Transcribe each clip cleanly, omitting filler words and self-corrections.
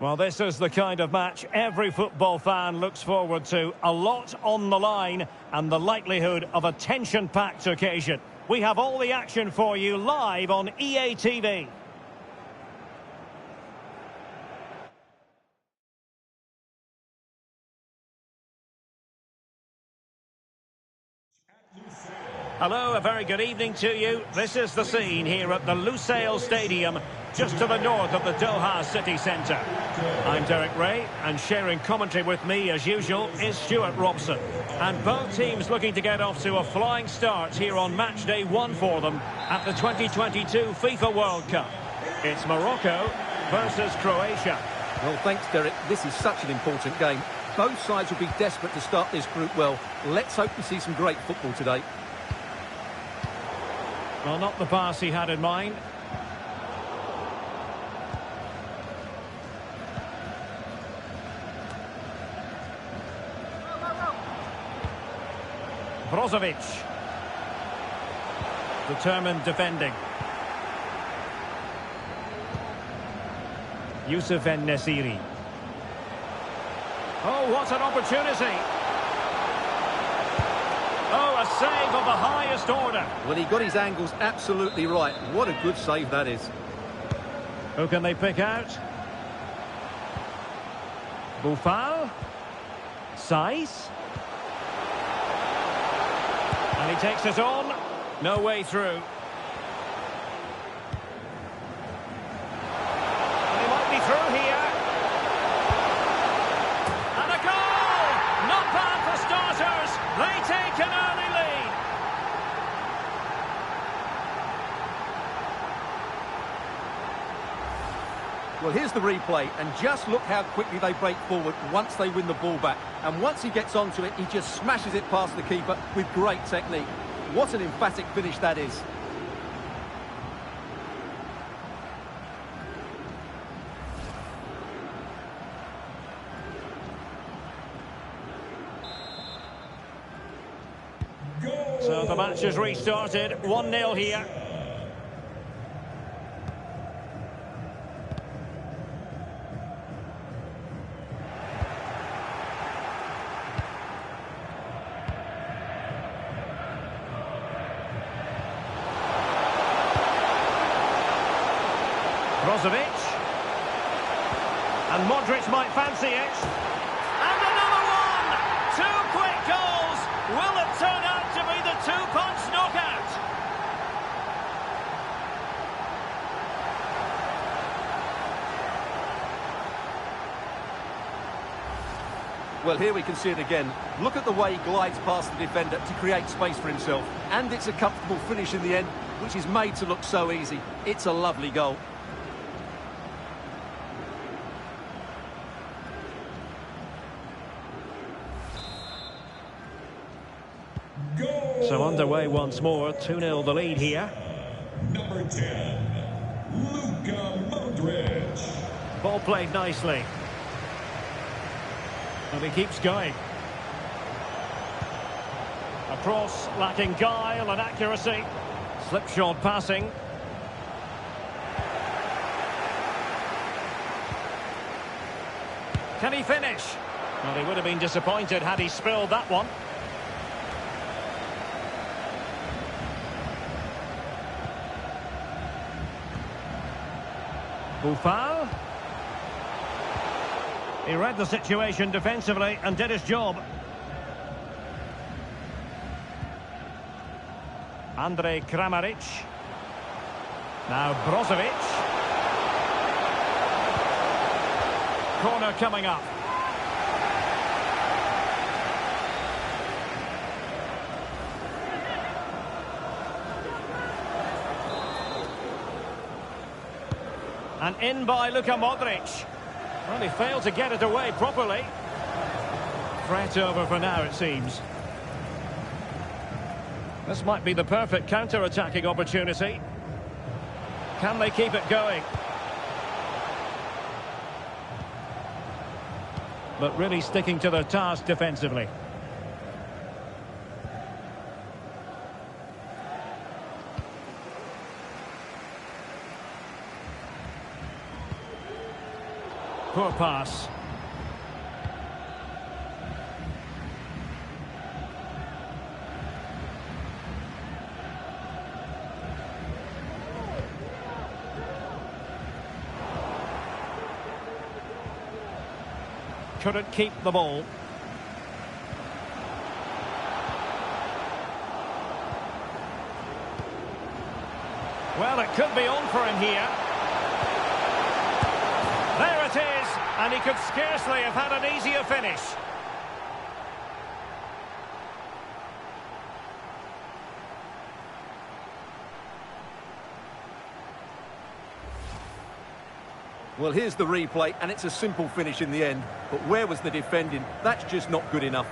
Well, this is the kind of match every football fan looks forward to. A lot on the line and the likelihood of a tension-packed occasion. We have all the action for you live on EA TV. Hello, a very good evening to you. This is the scene here at the Lusail Stadium, just to the north of the Doha city centre. I'm Derek Ray, and sharing commentary with me, as usual, is Stuart Robson. And both teams looking to get off to a flying start here on match day 1 for them at the 2022 FIFA World Cup. It's Morocco versus Croatia. Well, thanks, Derek. This is such an important game. Both sides will be desperate to start this group well. Let's hope we see some great football today. Well, not the pass he had in mind. Brozovic. Determined defending. Youssef En-Nesyri. Oh, what an opportunity! Oh, a save of the highest order. Well, he got his angles absolutely right. What a good save that is. Who can they pick out? Boufal. Saiz. And he takes it on. No way through. And he might be through here. And a goal! Not bad for starters. They take an early lead. Well, here's the replay, and just look how quickly they break forward once they win the ball back. And once he gets onto it, he just smashes it past the keeper with great technique. What an emphatic finish that is. So the match has restarted, 1-0 here. Brozovic. And Modric might fancy it. And another one! 2 quick goals! Will it turn out to be the 2-punch knockout? Well, here we can see it again. Look at the way he glides past the defender to create space for himself. And it's a comfortable finish in the end, which is made to look so easy. It's a lovely goal. So underway once more, 2-0 the lead here. Number 10, Luka Modric. Ball played nicely. And he keeps going. A cross lacking guile and accuracy. Slipshod passing. Can he finish? Well, he would have been disappointed had he spilled that one. Boufal. He read the situation defensively and did his job. Andrej Kramaric. Now Brozovic. Corner coming up. And in by Luka Modric. Well, he failed to get it away properly. Threat over for now, it seems. This might be the perfect counter-attacking opportunity. Can they keep it going? But really sticking to their task defensively. Poor pass. Couldn't keep the ball. Well, it could be on for him here. There it is, and he could scarcely have had an easier finish. Well, here's the replay, and it's a simple finish in the end. But where was the defending? That's just not good enough.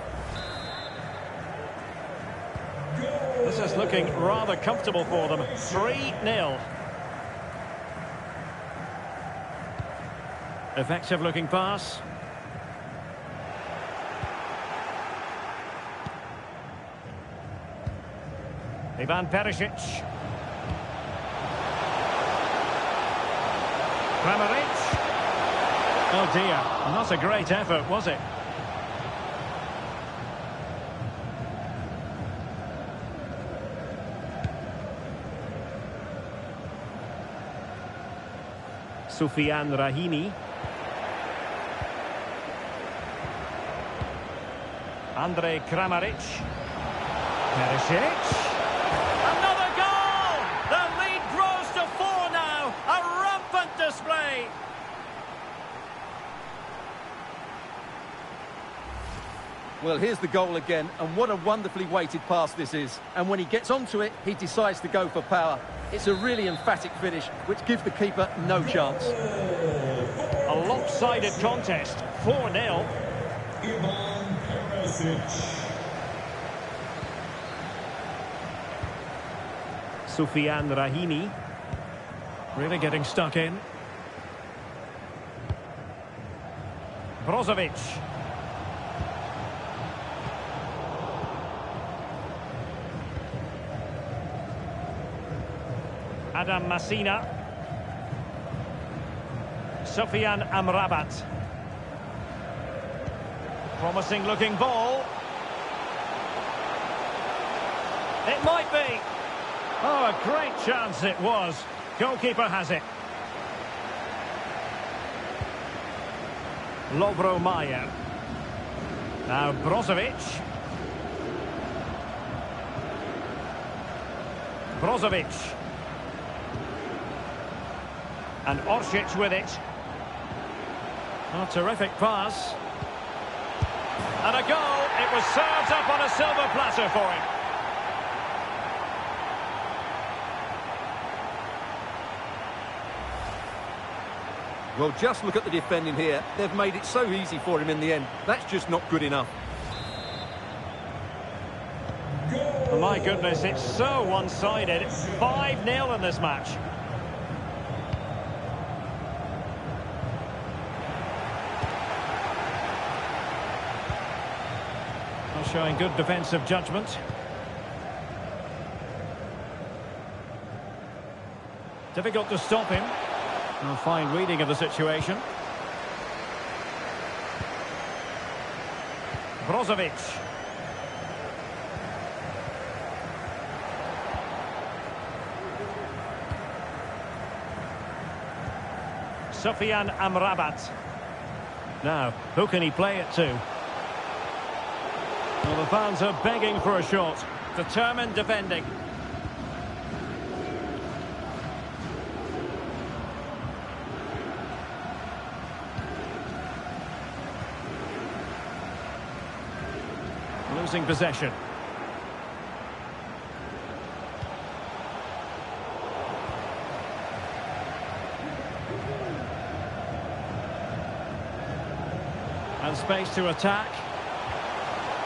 This is looking rather comfortable for them. 3-0. Effective looking pass. Ivan Perisic. Kramaric. Oh dear, not a great effort, was it? Soufiane Rahimi. Andrej Kramaric. Perisic. Another goal! The lead grows to 4 now. A rampant display. Well, here's the goal again, and what a wonderfully weighted pass this is. And when he gets onto it, he decides to go for power. It's a really emphatic finish, which gives the keeper no chance. A lopsided contest. 4-0. Ivan Perisic. Soufiane Rahimi. Really getting stuck in. Brozovic. Adam Masina. Sofian Amrabat. Promising looking ball. It might be. Oh, a great chance it was. Goalkeeper has it. Lovro Mayer. Now Brozovic. Brozovic. And Orsic with it. Oh, terrific pass. And a goal. It was served up on a silver platter for him. Well, just look at the defending here. They've made it so easy for him in the end. That's just not good enough. Oh, my goodness, it's so one-sided. 5-0 in this match. Showing good defensive judgment. Difficult to stop him. A fine reading of the situation. Brozovic. Sofian Amrabat. Now, who can he play it to? Well, the fans are begging for a shot. Determined defending. Losing possession. And space to attack.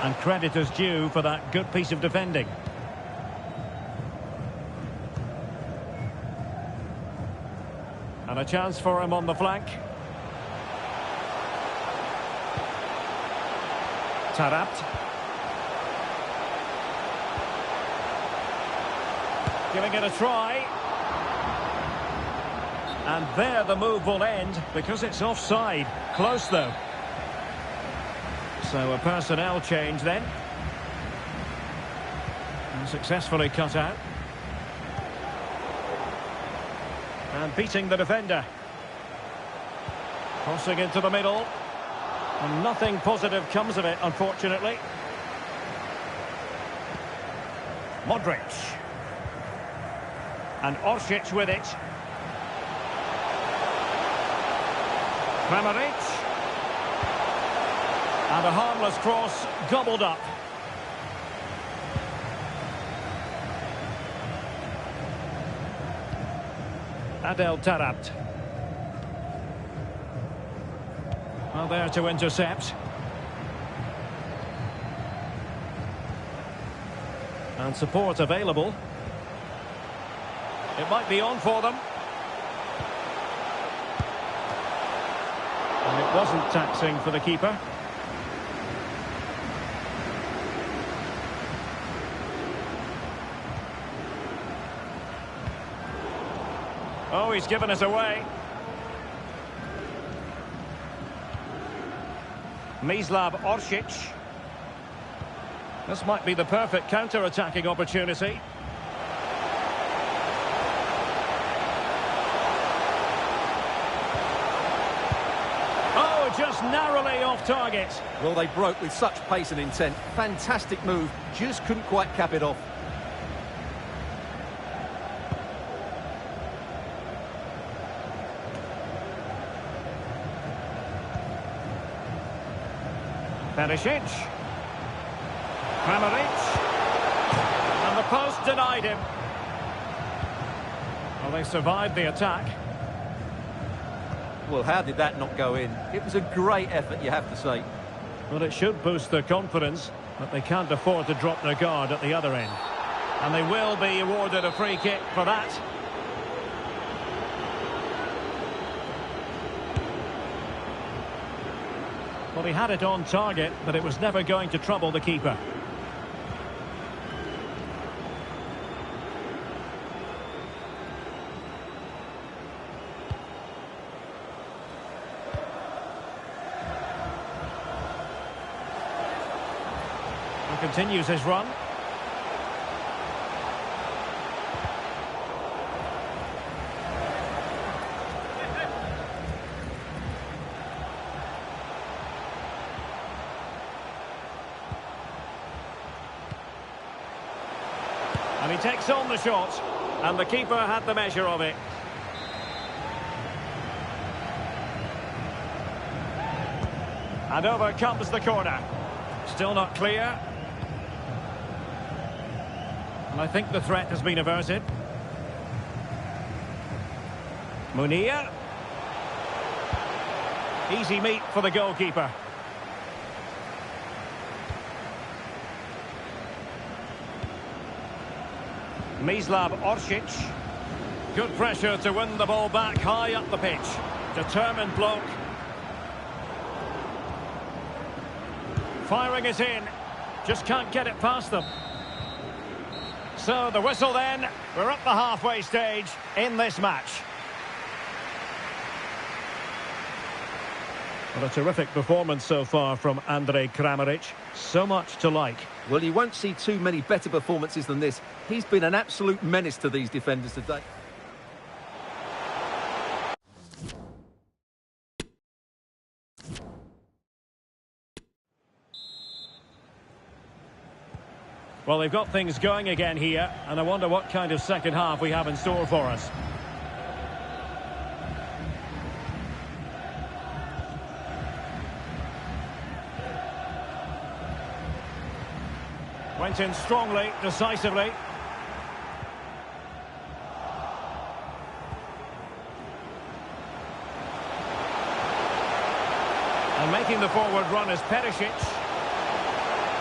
And credit is due for that good piece of defending. And a chance for him on the flank. Tarabt. Giving it a try. And there the move will end because it's offside. Close though. So a personnel change then. And successfully cut out. And beating the defender. Crossing into the middle. And nothing positive comes of it, unfortunately. Modric. And Orsic with it. Kramaric. And a harmless cross gobbled up. Adel Taarabt. Well, there to intercept. And support available. It might be on for them. And it wasn't taxing for the keeper. Oh, he's given us away. Mislav Orsic. This might be the perfect counter-attacking opportunity. Oh, just narrowly off target. Well, they broke with such pace and intent. Fantastic move. Just couldn't quite cap it off. Perisic. Kramaric. And the post denied him. Well, they survived the attack. Well, how did that not go in? It was a great effort, you have to say. Well, it should boost their confidence, but they can't afford to drop their guard at the other end. And they will be awarded a free kick for that. Well, he had it on target, but it was never going to trouble the keeper. He continues his run. And he takes on the shot, and the keeper had the measure of it. And over comes the corner. Still not clear. And I think the threat has been averted. Munir. Easy meat for the goalkeeper. Mislav Orsic. Good pressure to win the ball back high up the pitch. Determined bloke. Firing it in. Just can't get it past them. So the whistle then. We're at the halfway stage in this match. Well, a terrific performance so far from Andrej Kramaric. So much to like. Well, you won't see too many better performances than this. He's been an absolute menace to these defenders today. Well, they've got things going again here, and I wonder what kind of second half we have in store for us. Went in strongly, decisively. And making the forward run is Perisic.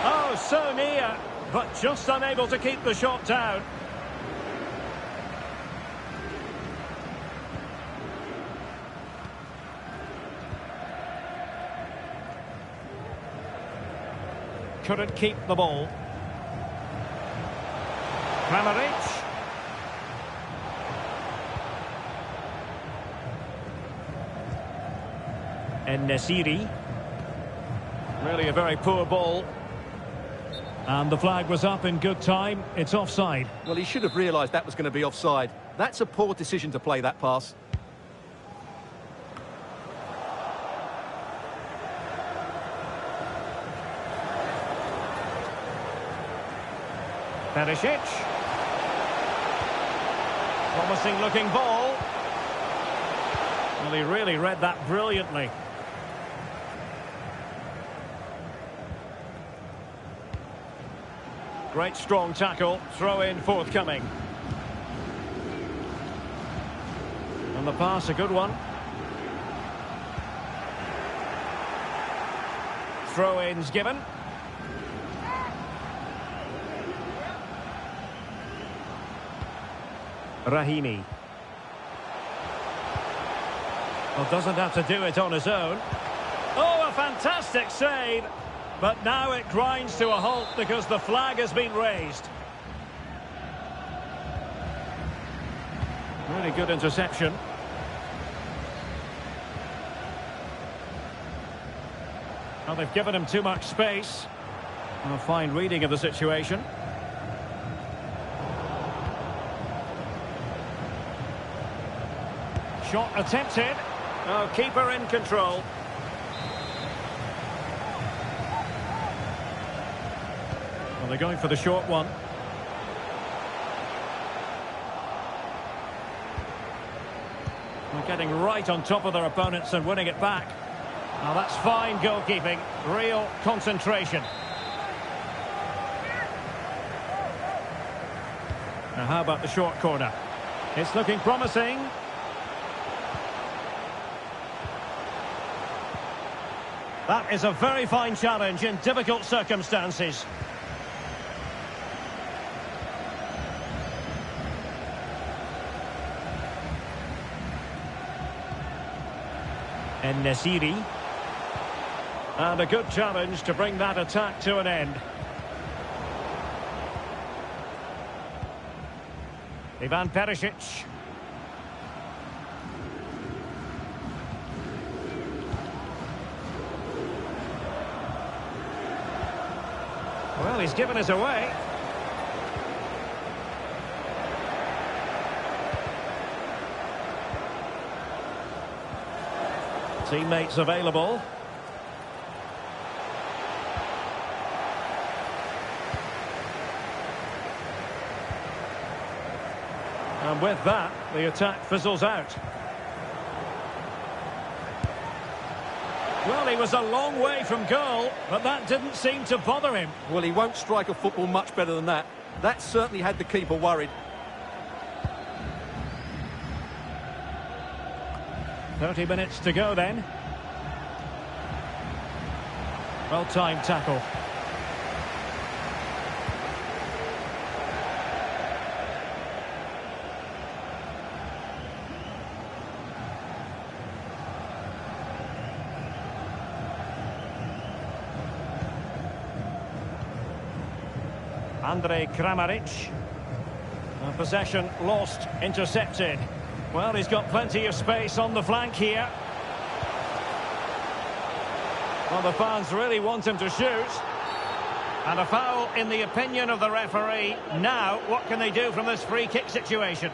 Oh, so near, but just unable to keep the shot down. Couldn't keep the ball. Kramaric. En-Nesyri. Really a very poor ball. And the flag was up in good time. It's offside. Well, he should have realised that was going to be offside. That's a poor decision to play that pass. Perisic. Promising looking ball. Well, he really read that brilliantly. Great strong tackle, throw in forthcoming. And the pass, a good one. Throw-ins given. Rahimi. Well, doesn't have to do it on his own. Oh, a fantastic save! But now it grinds to a halt because the flag has been raised. Really good interception. Well, they've given him too much space. A fine reading of the situation. Shot attempted. Oh, keeper in control. Well, they're going for the short one. They're getting right on top of their opponents and winning it back. Now that's fine goalkeeping. Real concentration. Now how about the short corner? It's looking promising. That is a very fine challenge in difficult circumstances. En-Nesyri. And a good challenge to bring that attack to an end. Ivan Perisic. Well, he's given us away. Teammates available. And with that, the attack fizzles out. Well, he was a long way from goal, but that didn't seem to bother him. Well, he won't strike a football much better than that. That certainly had the keeper worried. 30 minutes to go then. Well-timed tackle. Andrej Kramaric. Possession lost, intercepted. Well, he's got plenty of space on the flank here. Well, the fans really want him to shoot. And a foul in the opinion of the referee. Now, what can they do from this free kick situation?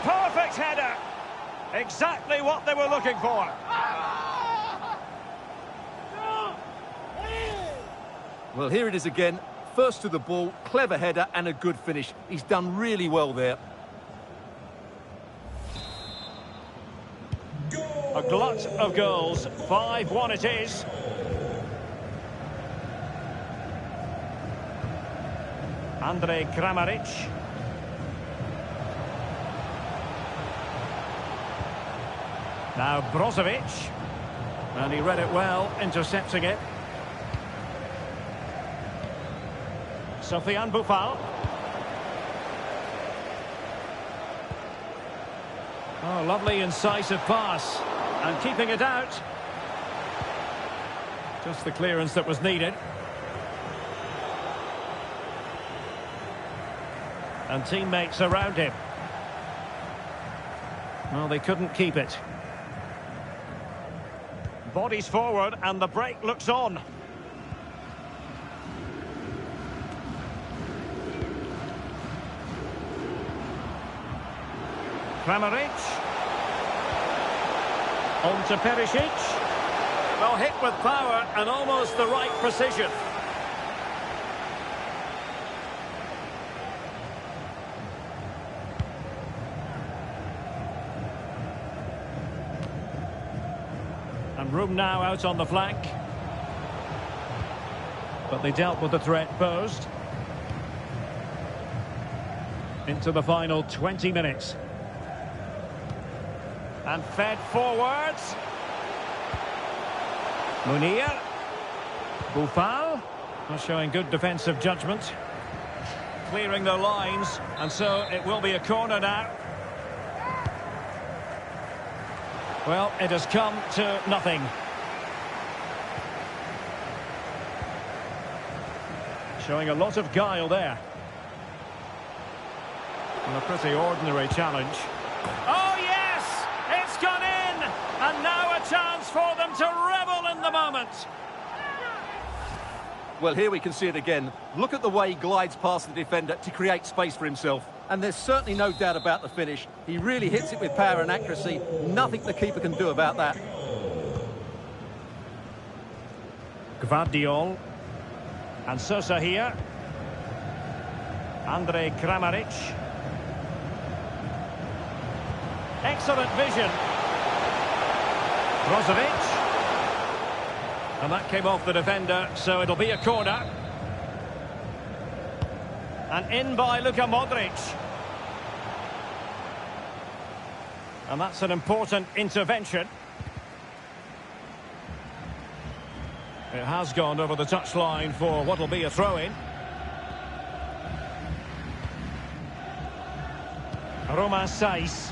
Perfect header. Exactly what they were looking for. Well, here it is again. First to the ball, clever header and a good finish. He's done really well there. A glut of goals. 5-1 it is. Andrej Kramaric. Now Brozovic, and he read it well, intercepting it. Sofiane Boufal. Oh, lovely incisive pass. And keeping it out. Just the clearance that was needed. And teammates around him. Well, they couldn't keep it. Bodies forward and the break looks on. Kramaric. On to Perisic. Well, hit with power and almost the right precision. And room now out on the flank. But they dealt with the threat posed. Into the final 20 minutes. And fed forwards. Munir. Boufal. Showing good defensive judgment. Clearing the lines. And so it will be a corner now. Well, it has come to nothing. Showing a lot of guile there. And a pretty ordinary challenge. Oh, yes! It's gone in! And now a chance for them to revel in the moment. Well, here we can see it again. Look at the way he glides past the defender to create space for himself. And there's certainly no doubt about the finish. He really hits it with power and accuracy. Nothing the keeper can do about that. Gvardiol. And Sosa here. Andrej Kramaric. Excellent vision. Brozovic. And that came off the defender, so it'll be a corner. And in by Luka Modric. And that's an important intervention. It has gone over the touchline for what will be a throw-in. Romain Saiz.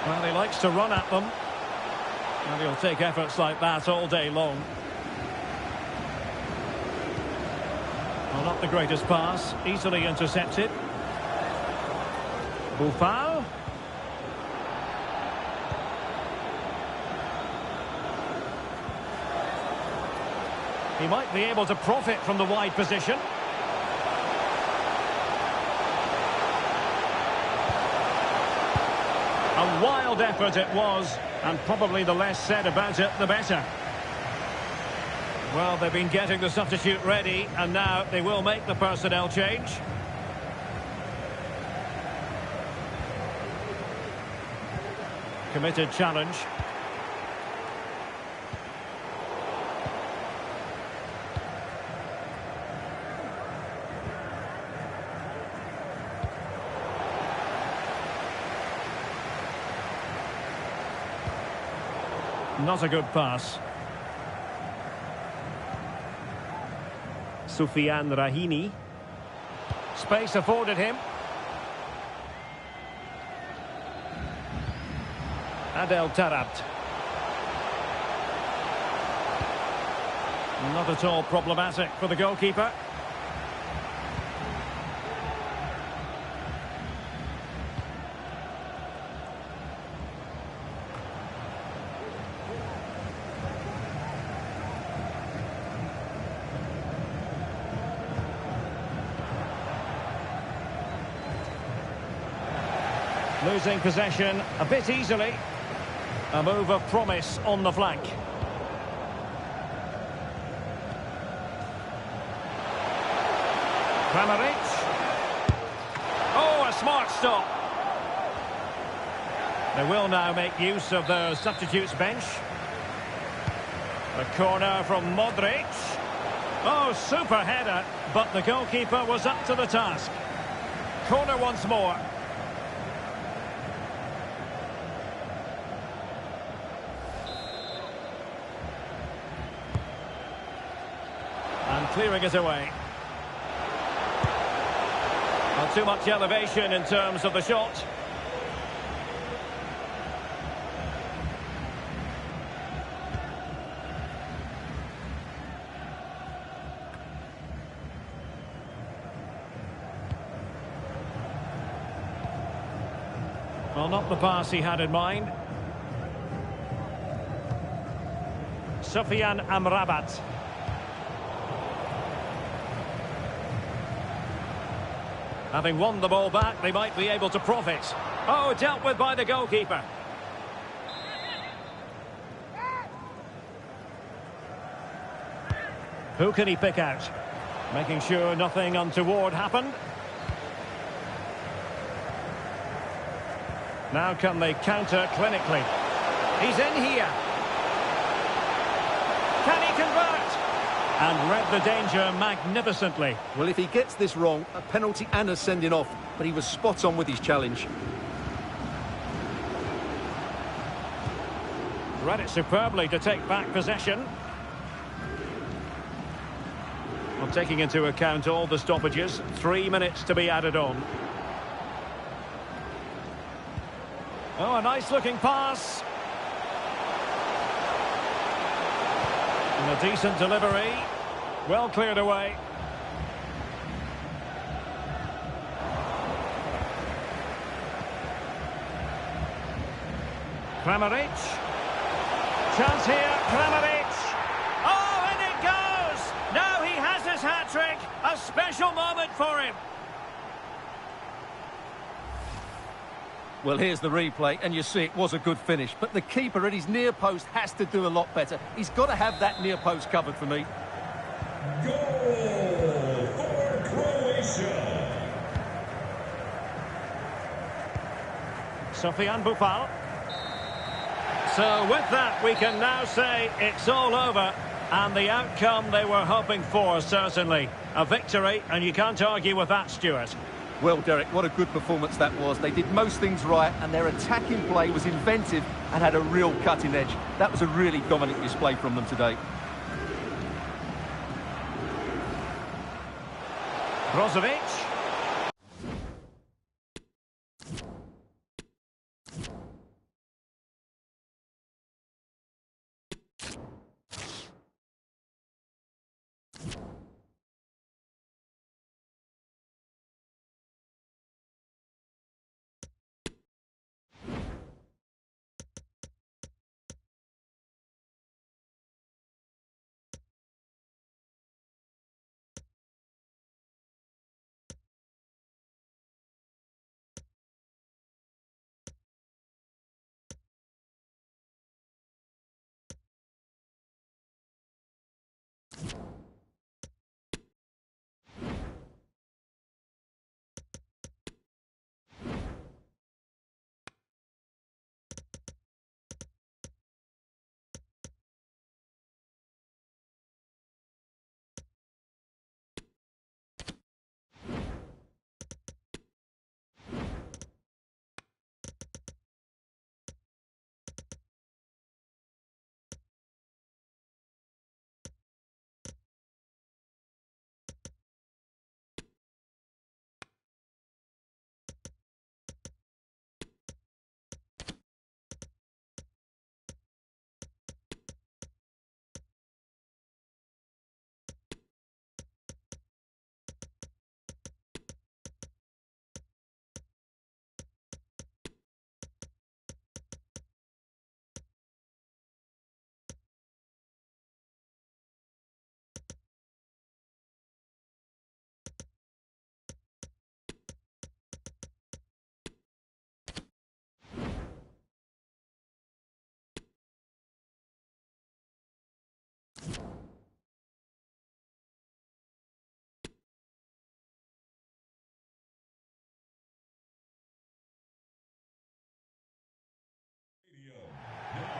Well, he likes to run at them. And he'll take efforts like that all day long. Well, not the greatest pass. Easily intercepted. Boufal. He might be able to profit from the wide position. A wild effort it was, and probably the less said about it, the better. Well, they've been getting the substitute ready, and now they will make the personnel change. Committed challenge. Not a good pass. Soufiane Rahimi. Space afforded him. Adel Taarabt. Not at all problematic for the goalkeeper. Losing possession a bit easily. A move of promise on the flank. Kramaric. Oh, a smart stop. They will now make use of the substitutes bench. A corner from Modric. Oh, super header, but the goalkeeper was up to the task. Corner once more. clearing it away. Not too much elevation in terms of the shot. Well, not the pass he had in mind. Sufyan Amrabat. Having won the ball back, they might be able to profit. Oh, dealt with by the goalkeeper. Who can he pick out? Making sure nothing untoward happened. Now can they counter clinically? He's in here. Can he convert? And read the danger magnificently. Well, if he gets this wrong, a penalty and a sending off, but he was spot on with his challenge. Read it superbly to take back possession. Well, taking into account all the stoppages, 3 minutes to be added on. Oh, a nice-looking pass. And a decent delivery. Well cleared away. Kramaric. Chance here, Kramaric. Oh, and it goes! Now he has his hat-trick. A special moment for him. Well, here's the replay, and you see it was a good finish. But the keeper at his near post has to do a lot better. He's got to have that near post covered for me. Goal for Croatia. Sofiane Boufal. So with that, we can now say it's all over. And the outcome they were hoping for, certainly. A victory, and you can't argue with that, Stuart. Well, Derek, what a good performance that was. They did most things right, and their attacking play was inventive and had a real cutting edge. That was a really dominant display from them today. Brozovic.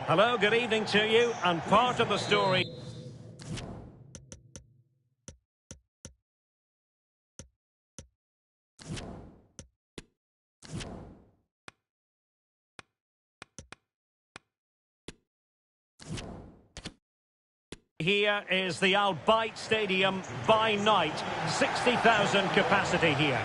Hello, good evening to you, and part of the story... Here is the Al Bayt Stadium by night. 60,000 capacity here.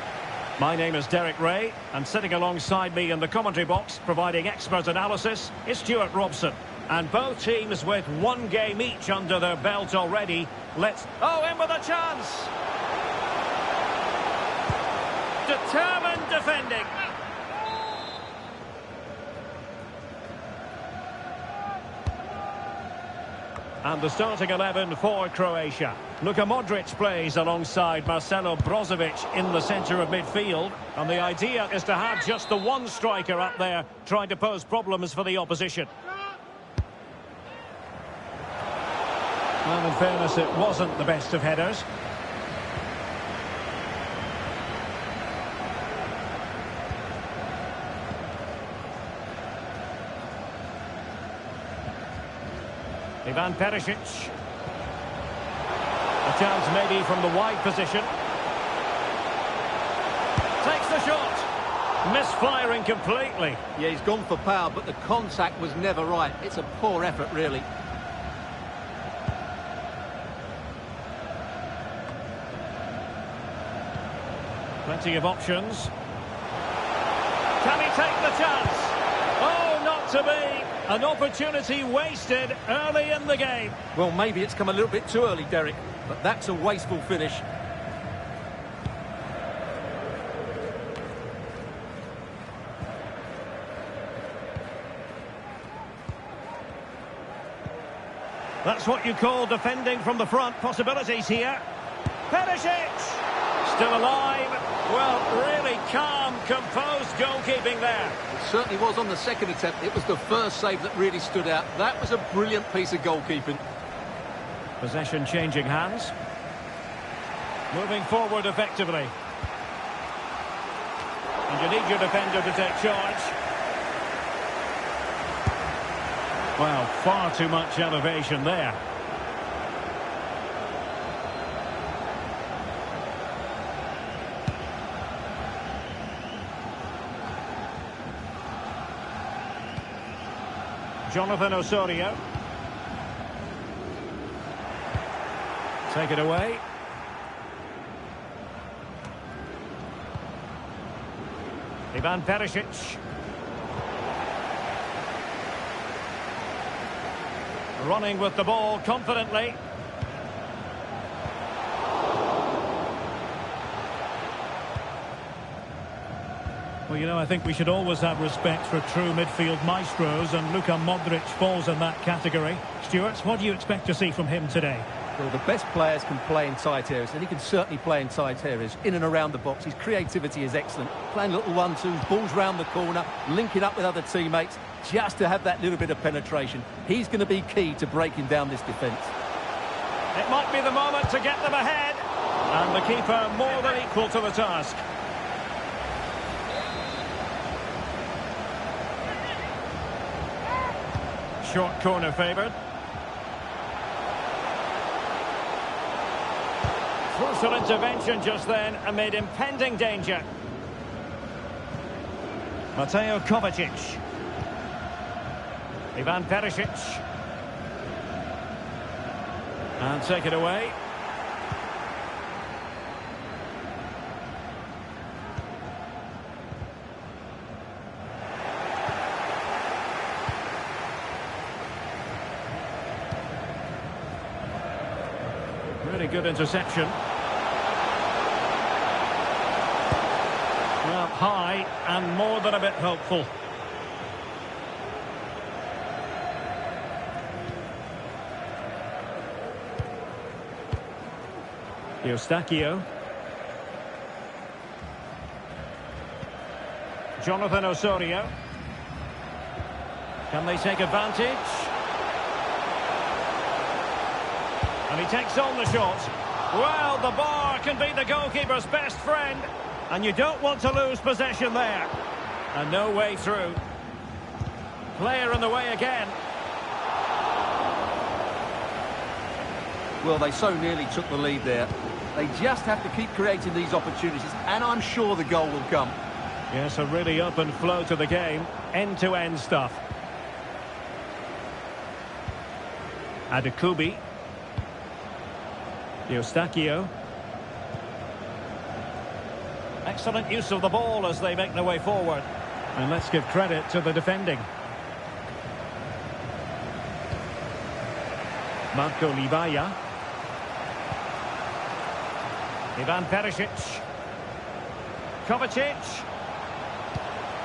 My name is Derek Ray, and sitting alongside me in the commentary box, providing expert analysis, is Stuart Robson. And both teams with one game each under their belt already. Let's... Oh, in with a chance! Determined defending. And the starting 11 for Croatia. Luka Modric plays alongside Marcelo Brozovic in the centre of midfield. And the idea is to have just the one striker up there trying to pose problems for the opposition. Well, in fairness, it wasn't the best of headers. Ivan Perisic. A chance maybe from the wide position. Takes the shot. Misfiring completely. Yeah, he's gone for power, but the contact was never right. It's a poor effort, really. Plenty of options. Can he take the chance? Oh, not to be. An opportunity wasted early in the game. Well, maybe it's come a little bit too early, Derek, but that's a wasteful finish. That's what you call defending from the front. Possibilities here. Perisic! Still alive. Well, really calm, composed goalkeeping there. It certainly was on the second attempt. It was the first save that really stood out. That was a brilliant piece of goalkeeping. Possession changing hands. Moving forward effectively. And you need your defender to take charge. Well, far too much elevation there. Jonathan Osorio. Take it away. Ivan Perisic. Running with the ball confidently. Well, you know, I think we should always have respect for true midfield maestros, and Luka Modric falls in that category. Stuart, what do you expect to see from him today? Well, the best players can play in tight areas, and he can certainly play in tight areas, in and around the box. His creativity is excellent. Playing little one-twos, balls round the corner, linking up with other teammates, just to have that little bit of penetration. He's going to be key to breaking down this defence. It might be the moment to get them ahead. And the keeper more than equal to the task. Short corner favoured. Crucial intervention just then amid impending danger. Mateo Kovacic. Ivan Perisic. And take it away. Really good interception. Well, high and more than a bit hopeful. Eustachio. Jonathan Osorio. Can they take advantage? And he takes on the shot. Well, the bar can be the goalkeeper's best friend. And you don't want to lose possession there. And no way through. Player in the way again. Well, they so nearly took the lead there. They just have to keep creating these opportunities, and I'm sure the goal will come. Yes, a really open flow to the game. End-to-end stuff. Adekubi. Eustachio. Excellent use of the ball as they make their way forward. And let's give credit to the defending. Marco Libaya. Ivan Perisic. Kovacic.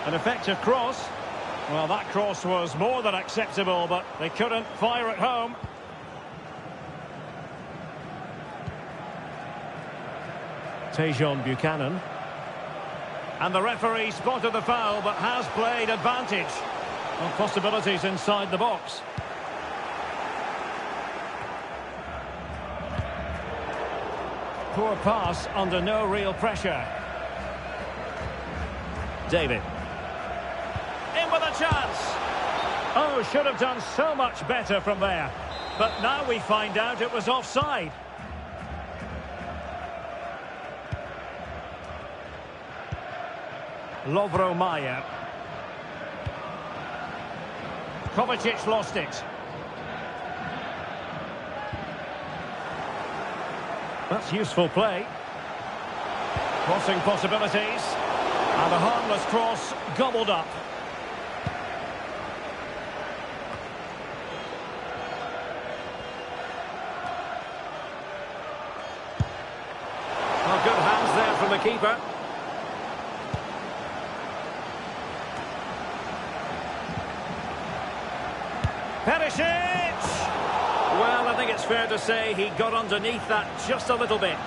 An effective cross. Well, that cross was more than acceptable, but they couldn't fire it home. Tejon Buchanan. And the referee spotted the foul, but has played advantage. Well, possibilities inside the box. Poor pass under no real pressure. David. In with a chance. Oh, should have done so much better from there. But now we find out it was offside. Lovro Mayer. Kovacic lost it. That's useful play. Crossing possibilities. And a harmless cross gobbled up. Well, good hands there from the keeper. Perisic! Well, I think it's fair to say he got underneath that just a little bit.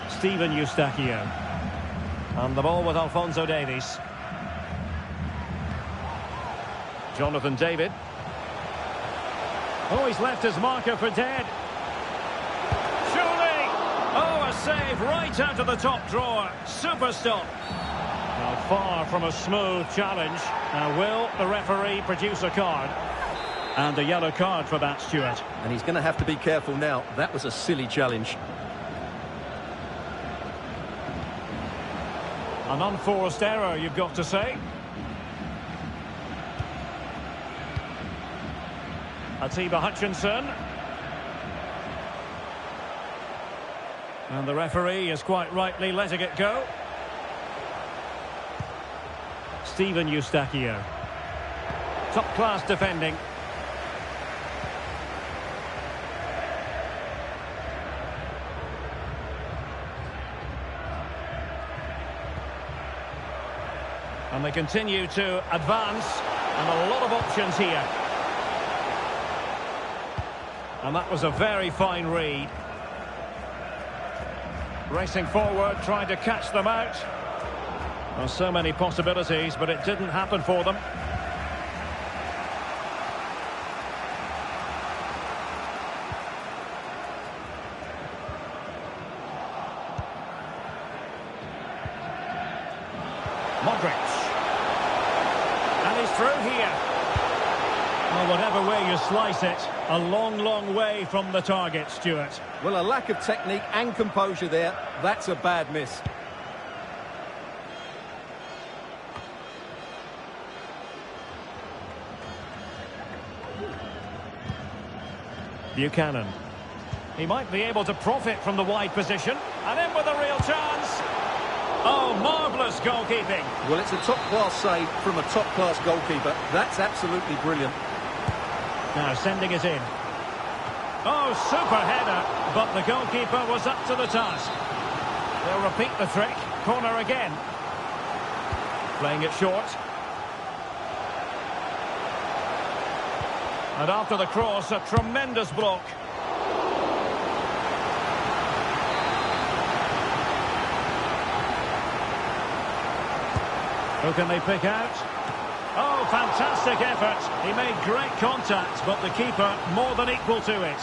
Steven Eustachio. And the ball with Alphonso Davies. Jonathan David. Oh, he's left his marker for dead. Surely! Oh, a save right out of the top drawer. Super stop. Now, far from a smooth challenge. Now, will the referee produce a card? And a yellow card for that, Stuart. And he's going to have to be careful now. That was a silly challenge. An unforced error, you've got to say. Atiba Hutchinson. And the referee is quite rightly letting it go. Steven Eustachio. Top-class defending. And they continue to advance, and a lot of options here. And that was a very fine read. Racing forward, trying to catch them out. Well, so many possibilities, but it didn't happen for them. Modric. And he's through here. Well, whatever way you slice it, a long, long way from the target, Stuart. Well, a lack of technique and composure there. That's a bad miss. Buchanan. He might be able to profit from the wide position. And in with a real chance. Oh, marvellous goalkeeping. Well, it's a top-class save from a top-class goalkeeper. That's absolutely brilliant. Now sending it in. Oh, super header, but the goalkeeper was up to the task. They'll repeat the trick. Corner again. Playing it short. And after the cross, a tremendous block. Who can they pick out? Oh, fantastic effort. He made great contact, but the keeper more than equal to it.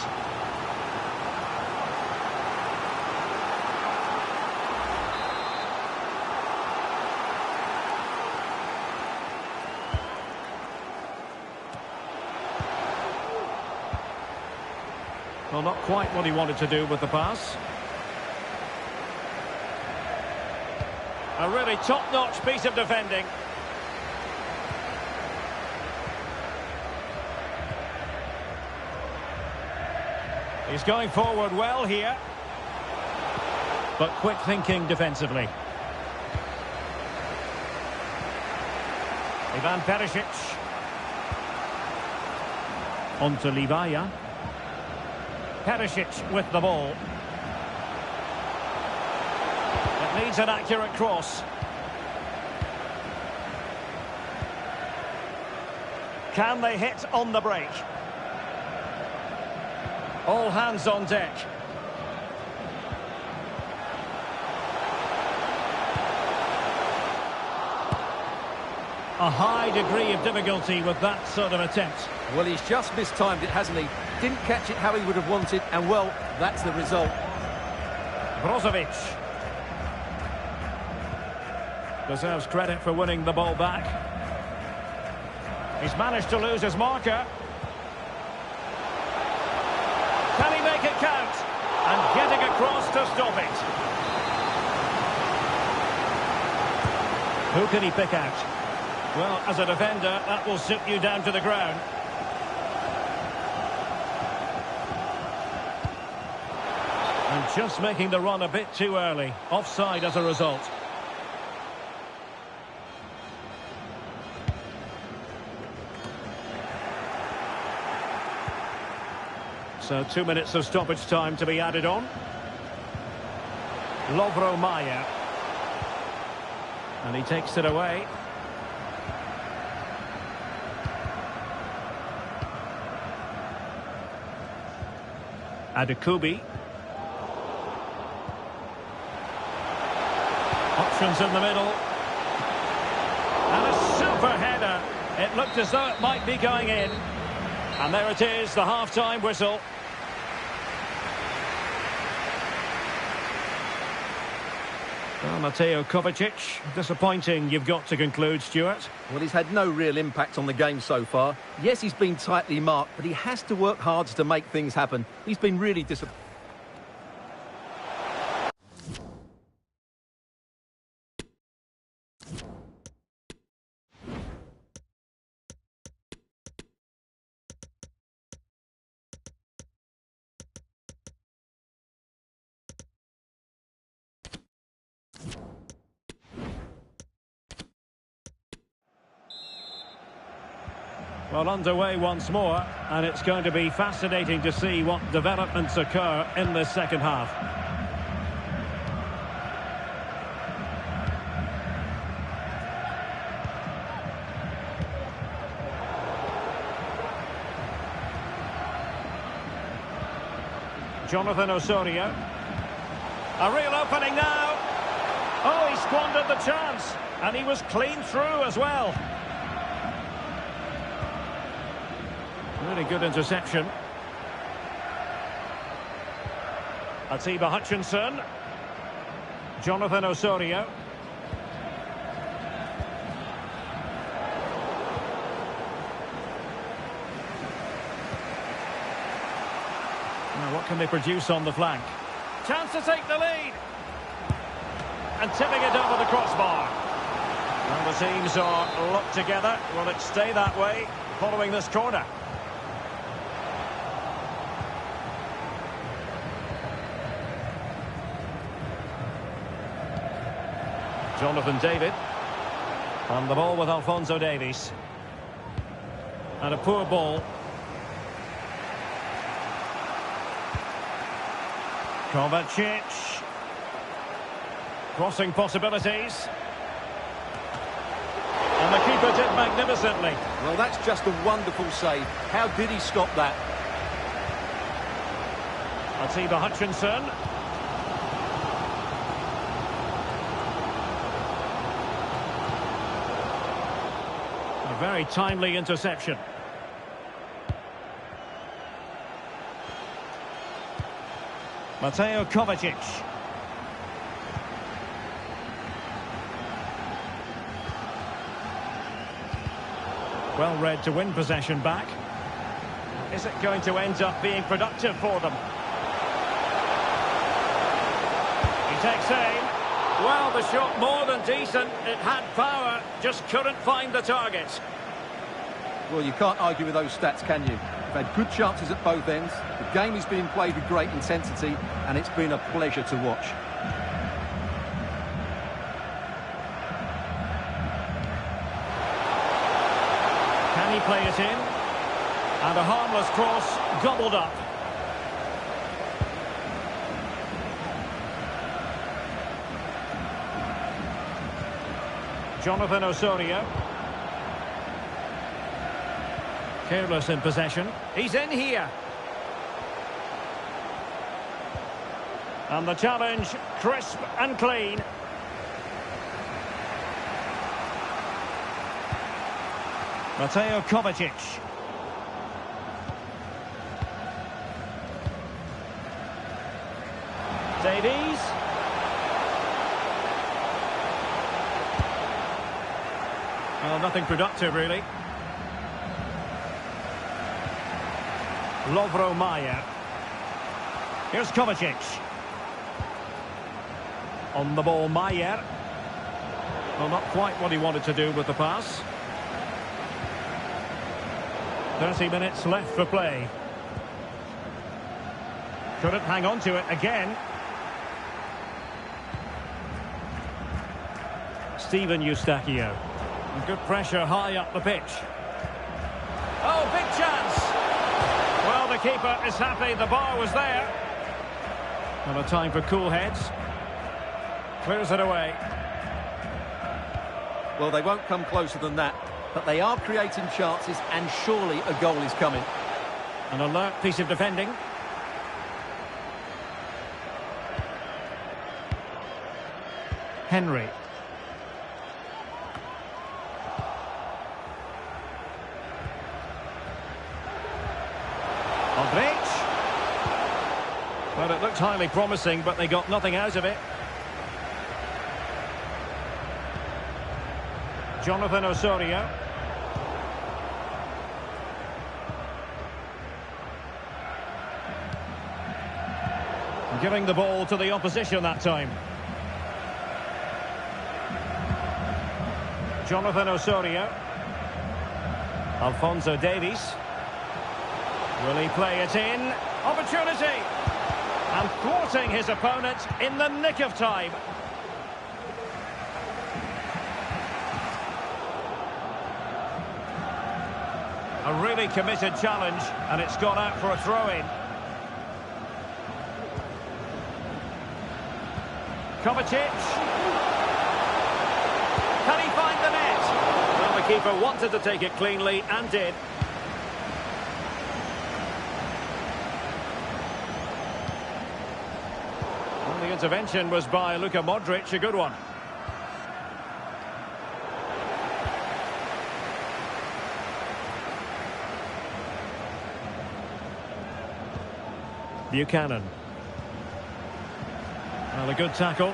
Well, not quite what he wanted to do with the pass. A really top-notch piece of defending. He's going forward well here. But quick thinking defensively. Ivan Perisic. On to Livaya. Perisic with the ball. It needs an accurate cross. Can they hit on the break? All hands on deck. A high degree of difficulty with that sort of attempt. Well, he's just mistimed it, hasn't he? Didn't catch it how he would have wanted, and well, that's the result. Brozovic. Deserves credit for winning the ball back. He's managed to lose his marker. Can he make it count? And getting across to stop it. Who can he pick out? Well, as a defender, that will sit you down to the ground. And just making the run a bit too early. Offside as a result. So 2 minutes of stoppage time to be added on. Lovro Mayer. And he takes it away. Adekubi. Options in the middle. And a super header. It looked as though it might be going in. And there it is, the half-time whistle. Well, Mateo Kovacic, disappointing, you've got to conclude, Stuart. Well, he's had no real impact on the game so far. Yes, he's been tightly marked, but he has to work hard to make things happen. He's been really disappointing. Well, underway once more, and it's going to be fascinating to see what developments occur in the second half. Jonathan Osorio. A real opening now. Oh, he squandered the chance, and he was clean through as well. Really good interception. Atiba Hutchinson. Jonathan Osorio. Now, what can they produce on the flank? Chance to take the lead. And tipping it over the crossbar. Well, the teams are locked together. Will it stay that way following this corner? Jonathan David. And the ball with Alphonso Davies. And a poor ball. Kovacic. Crossing possibilities. And the keeper did magnificently. Well, that's just a wonderful save. How did he stop that? Atiba Hutchinson. A very timely interception. Mateo Kovacic. Well read to win possession back. Is it going to end up being productive for them? He takes aim. Well, the shot more than decent. It had power, just couldn't find the target. Well, you can't argue with those stats, can you? They've had good chances at both ends. The game is being played with great intensity, and it's been a pleasure to watch. Can he play it in? And a harmless cross gobbled up. Jonathan Osorio. Careless in possession. He's in here. And the challenge, crisp and clean. Mateo Kovacic. Davies. Well, nothing productive, really. Lovro Mayer. Here's Kovacic. On the ball, Mayer. Well, not quite what he wanted to do with the pass. 30 minutes left for play. Couldn't hang on to it again. Steven Eustachio. Good pressure high up the pitch. Oh, big chance! Well, the keeper is happy the bar was there. And a time for cool heads. Clears it away. Well, they won't come closer than that, but they are creating chances, and surely a goal is coming. An alert piece of defending. Henry. Modric. Well, it looked highly promising, but they got nothing out of it. Jonathan Osorio. Giving the ball to the opposition that time. Jonathan Osorio. Alphonso Davies. Will he play it in? Opportunity! And thwarting his opponent in the nick of time. A really committed challenge, and it's gone out for a throw-in. Kovacic. Can he find the net? Well, the keeper wanted to take it cleanly and did. Well, the intervention was by Luka Modric, a good one. Buchanan. Well, a good tackle.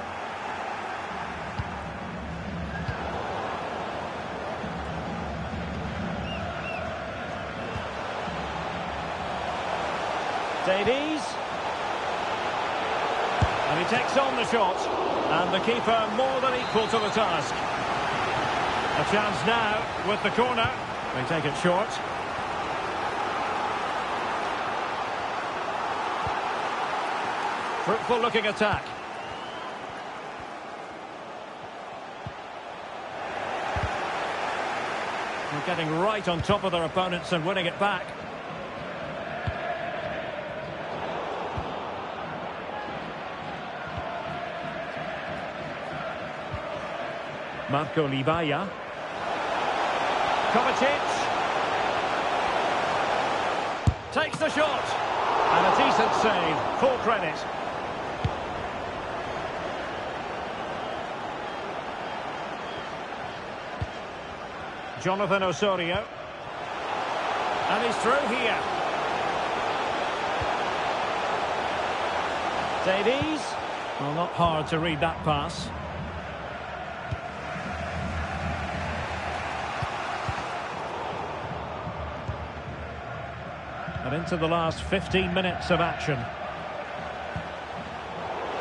Davies. And he takes on the shot. And the keeper more than equal to the task. A chance now with the corner. They take it short. Fruitful looking attack. They're getting right on top of their opponents and winning it back. Marco Libaya. Kovacic. Takes the shot. And a decent save. Full credit. Jonathan Osorio. And he's through here. Davies. Well, not hard to read that pass. And into the last 15 minutes of action.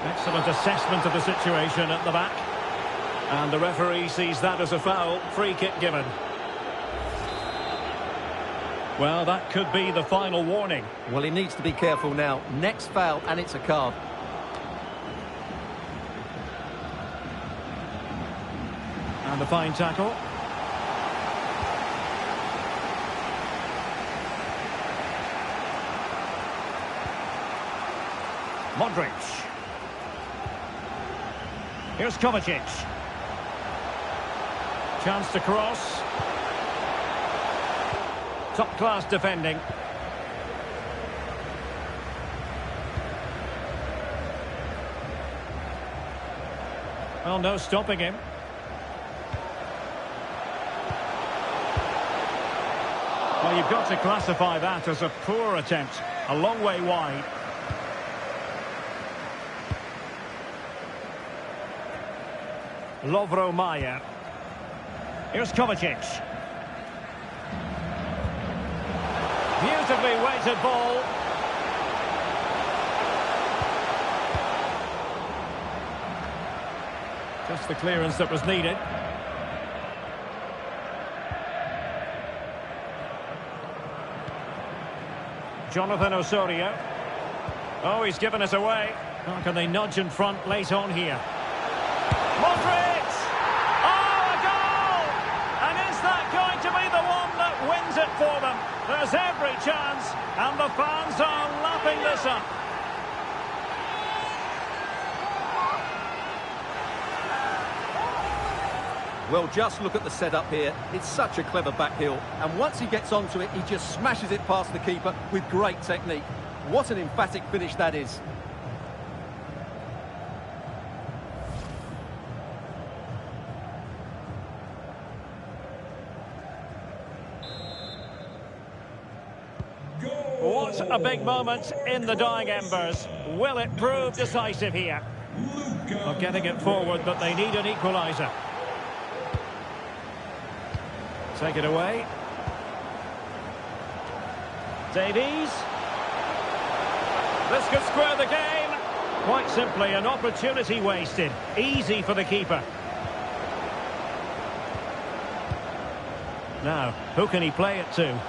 Excellent assessment of the situation at the back. And the referee sees that as a foul. Free kick given. Well, that could be the final warning. Well, he needs to be careful now. Next foul, and it's a card. And the fine tackle. Modric. Here's Kovacic. Chance to cross. Top-class defending. Well, no stopping him. Well, you've got to classify that as a poor attempt. A long way wide. Lovro Mayer. Here's Kovacic. Beautifully weighted ball. Just the clearance that was needed. Jonathan Osorio. Oh, he's given us away. How can they nudge in front late on here? Modric! Oh, a goal! And is that going to be the one that wins it for them? There's every chance, and the fans are lapping this up. Well, just look at the setup here. It's such a clever backheel. And once he gets onto it, he just smashes it past the keeper with great technique. What an emphatic finish that is. What a big moment in the dying embers. Will it prove decisive here? Not getting it forward, but they need an equaliser. Take it away. Davies. This could square the game. Quite simply, an opportunity wasted. Easy for the keeper. Now, who can he play it to?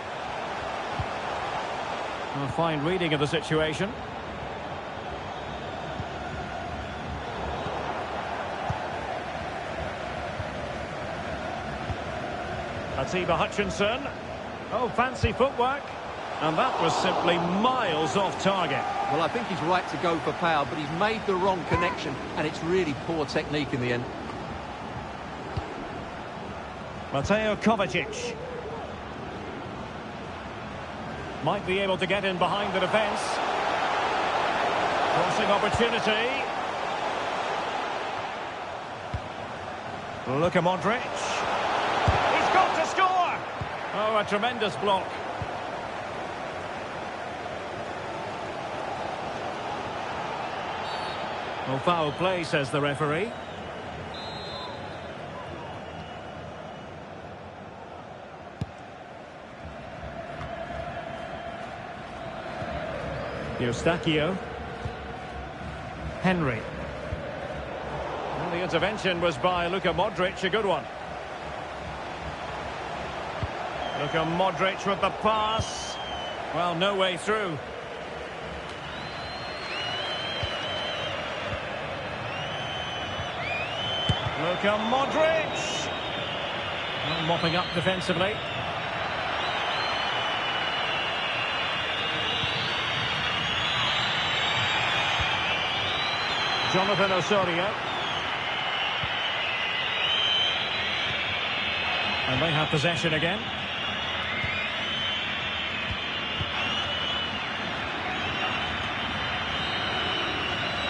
A fine reading of the situation. Atiba Hutchinson. Oh, fancy footwork. And that was simply miles off target. Well, I think he's right to go for power, but he's made the wrong connection, and it's really poor technique in the end. Mateo Kovacic. Might be able to get in behind the defence. Crossing opportunity. Luka Modric. He's got to score! Oh, a tremendous block. Well, foul play, says the referee. Eustachio. Henry. Well, the intervention was by Luka Modric, a good one. Luka Modric with the pass. Well, no way through. Luka Modric. Well, mopping up defensively. Jonathan Osorio. And they have possession again.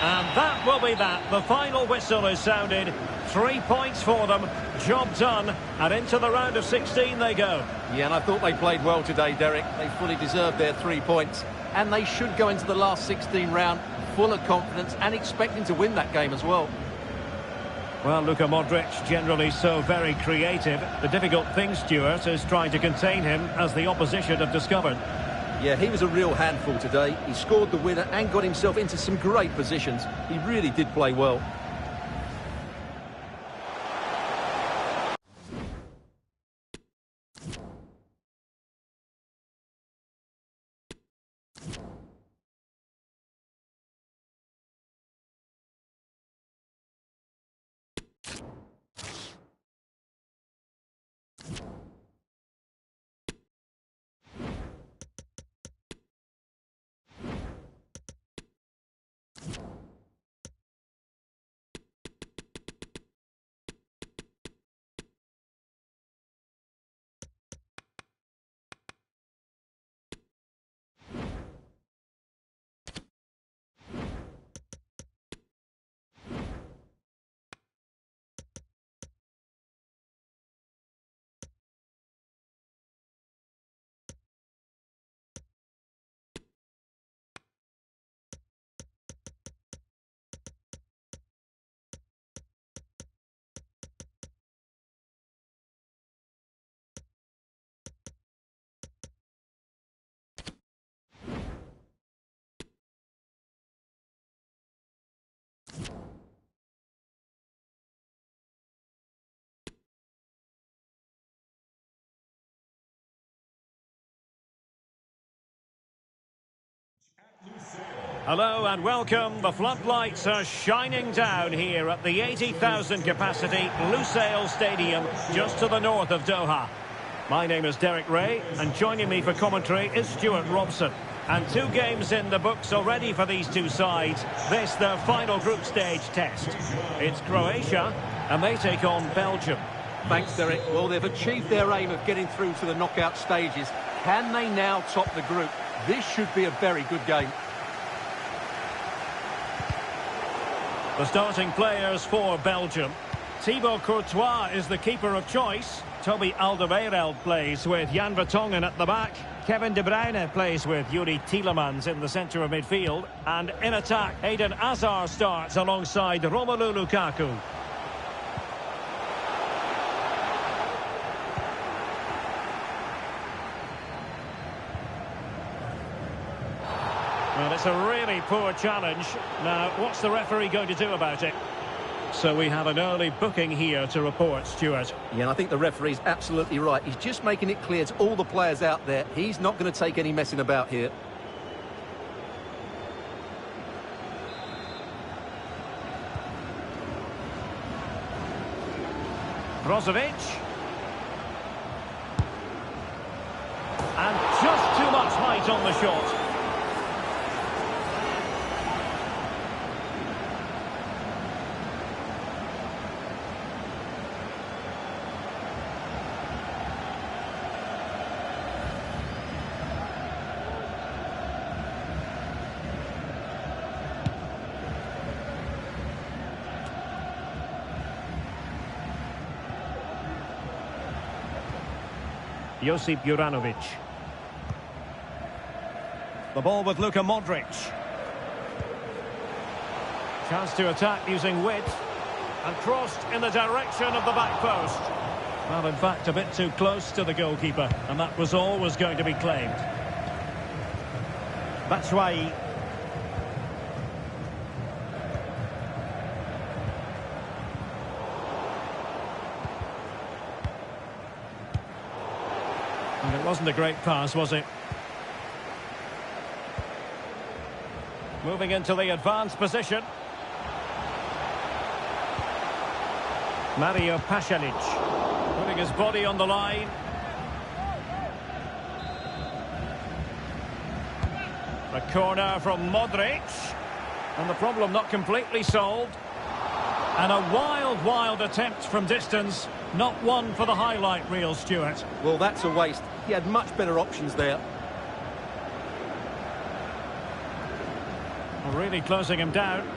And that will be that. The final whistle is sounded. 3 points for them. Job done. And into the round of 16 they go. Yeah, and I thought they played well today, Derek. They fully deserved their 3 points. And they should go into the last 16 round full of confidence and expecting to win that game as well. Well, Luka Modric generally so very creative. The difficult thing, Stuart, is trying to contain him as the opposition have discovered. Yeah, he was a real handful today. He scored the winner and got himself into some great positions. He really did play well. Hello and welcome. The floodlights are shining down here at the 80,000 capacity Lusail Stadium just to the north of Doha. My name is Derek Ray and joining me for commentary is Stuart Robson. And 2 games in the books already for these two sides. This their final group stage test. It's Croatia and they take on Belgium. Thanks, Derek. Well, they've achieved their aim of getting through to the knockout stages. Can they now top the group? This should be a very good game. The starting players for Belgium. Thibaut Courtois is the keeper of choice. Toby Alderweireld plays with Jan Vertonghen at the back. Kevin De Bruyne plays with Yuri Tielemans in the centre of midfield. And in attack, Eden Hazard starts alongside Romelu Lukaku. Well, it's a really poor challenge. Now, what's the referee going to do about it? So we have an early booking here to report, Stuart. Yeah, and I think the referee's absolutely right. He's just making it clear to all the players out there, he's not going to take any messing about here. Brozovic. And just too much height on the shot. Josip Juranovic. The ball with Luka Modric. Chance to attack using width. And crossed in the direction of the back post. Well, in fact, a bit too close to the goalkeeper. And that was always going to be claimed. Batshuayi. And it wasn't a great pass, was it? Moving into the advanced position. Mario Pasalic putting his body on the line. A corner from Modric. And the problem not completely solved. And a wild, wild attempt from distance. Not one for the highlight reel, Stuart. Well, that's a waste. He had much better options there. Really closing him down.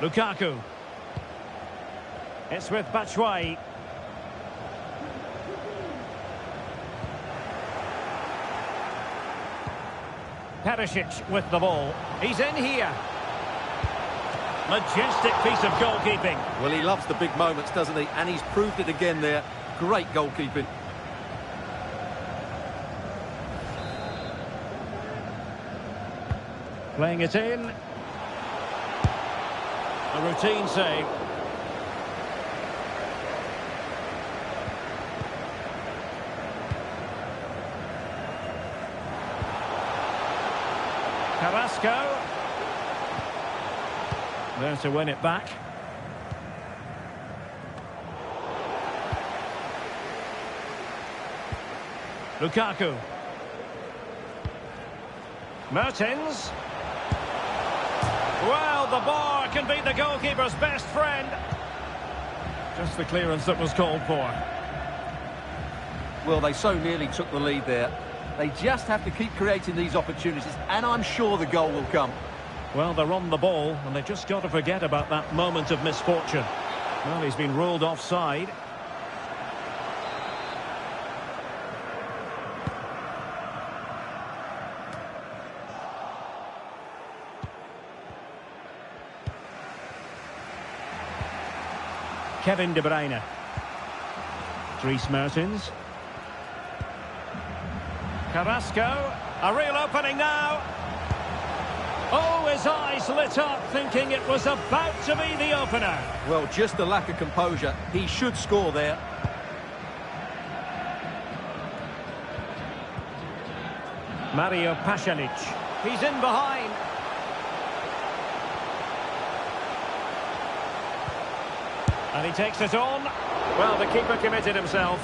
Lukaku. It's with Batshuayi. Perisic with the ball. He's in here. Majestic piece of goalkeeping. Well, he loves the big moments, doesn't he? And he's proved it again there. Great goalkeeping. Playing it in. A routine save. Carrasco. There to win it back. Lukaku. Mertens. Well, the bar can be the goalkeeper's best friend. Just the clearance that was called for. Well, they so nearly took the lead there. They just have to keep creating these opportunities, and I'm sure the goal will come. Well, they're on the ball, and they've just got to forget about that moment of misfortune. Well, he's been ruled offside. Kevin De Bruyne. Dries Mertens. Carrasco. A real opening now. Oh, his eyes lit up, thinking it was about to be the opener. Well, just the lack of composure. He should score there. Mario Pasalic. He's in behind. And he takes it on. Well, the keeper committed himself.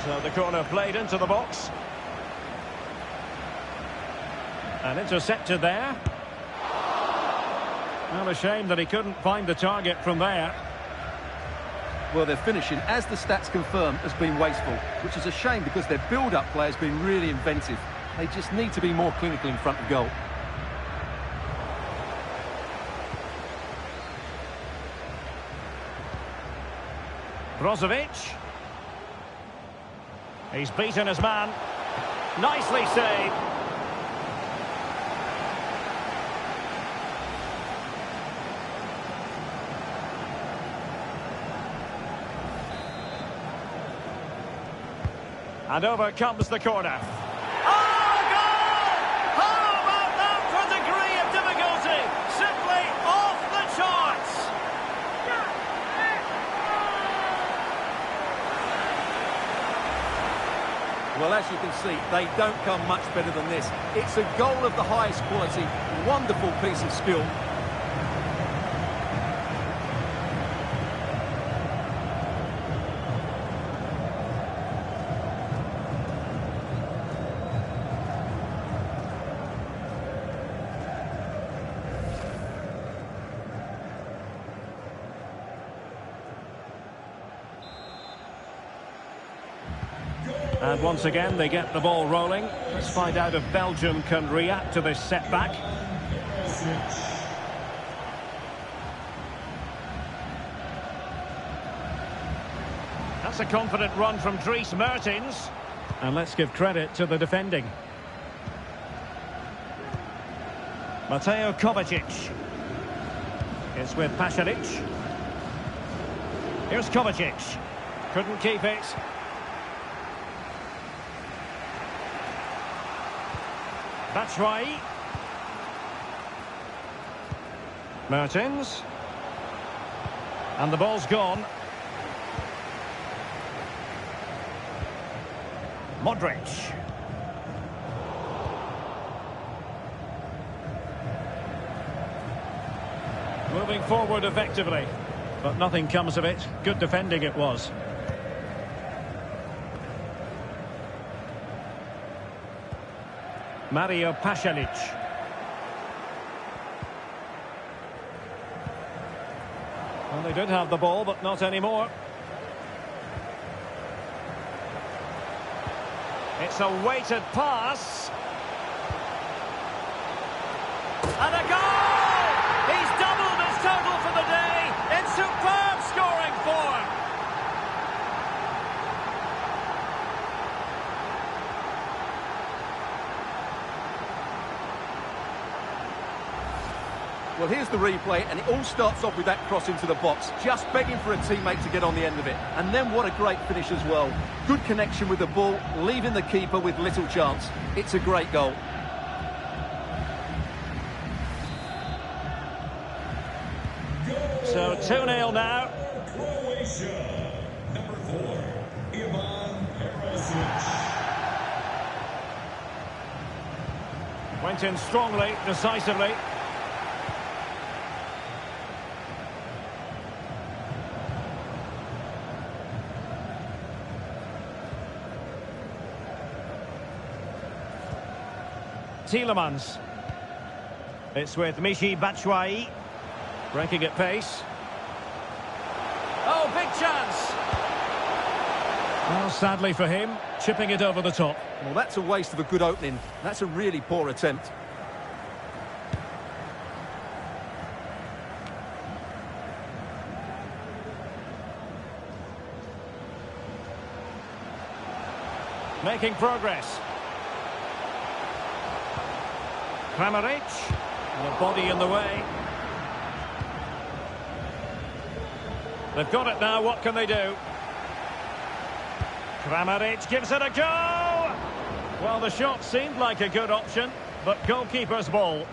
So the corner played into the box. And intercepted there. Well, a shame that he couldn't find the target from there. Well, their finishing, as the stats confirm, has been wasteful, which is a shame because their build-up play has been really inventive. They just need to be more clinical in front of goal. Brozovic. He's beaten his man. Nicely saved. And over comes the corner. Oh, goal! How about that for degree of difficulty? Simply off the charts. Well, as you can see, they don't come much better than this. It's a goal of the highest quality. Wonderful piece of skill. And once again, they get the ball rolling. Let's find out if Belgium can react to this setback. That's a confident run from Dries Mertens. And let's give credit to the defending. Mateo Kovacic. It's with Pasalic. Here's Kovacic. Couldn't keep it. Batshuayi. Mertens. And the ball's gone. Modric. Moving forward effectively, but nothing comes of it. Good defending it was. Mario Pasalic. Well, they did have the ball, but not anymore. It's a weighted pass. And a goal! He's doubled his total for the day in superb scoring form. Well, here's the replay, and it all starts off with that cross into the box, just begging for a teammate to get on the end of it. And then what a great finish as well. Good connection with the ball, leaving the keeper with little chance. It's a great goal. So 2-0 now. Croatia, number 4, Ivan Perisic. Went in strongly, decisively. Tielemans. It's with Michy Batshuayi. Breaking at pace. Oh, big chance! Well, sadly for him, chipping it over the top. Well, that's a waste of a good opening. That's a really poor attempt. Making progress. Kramaric. The body in the way. They've got it now, what can they do? Kramaric gives it a go! Well, the shot seemed like a good option, but goalkeeper's ball.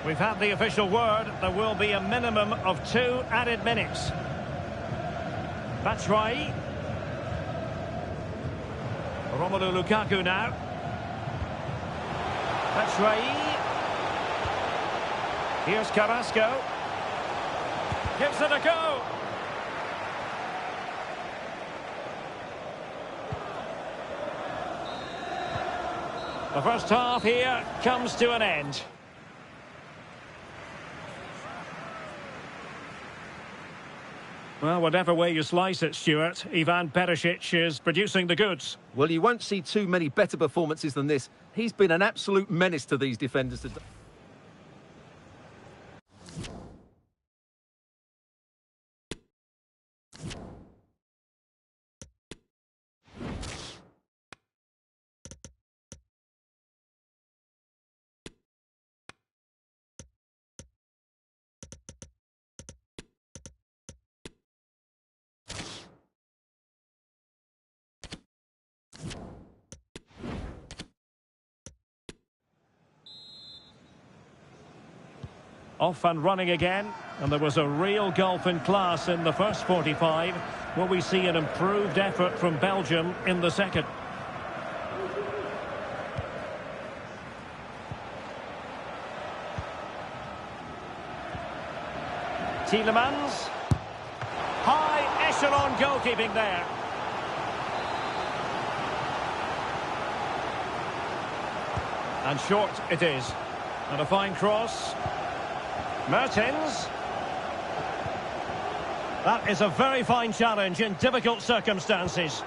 We've had the official word, there will be a minimum of 2 added minutes. Batshuayi. Romelu Lukaku now. Batshuayi. Here's Carrasco. Gives it a go. The first half here comes to an end. Well, whatever way you slice it, Stuart, Ivan Perisic is producing the goods. Well, you won't see too many better performances than this. He's been an absolute menace to these defenders today. Off and running again, and there was a real gulf in class in the first 45. Will we see an improved effort from Belgium in the second? Tielemans. High echelon goalkeeping there. And short it is. And a fine cross. Mertens. That is a very fine challenge in difficult circumstances.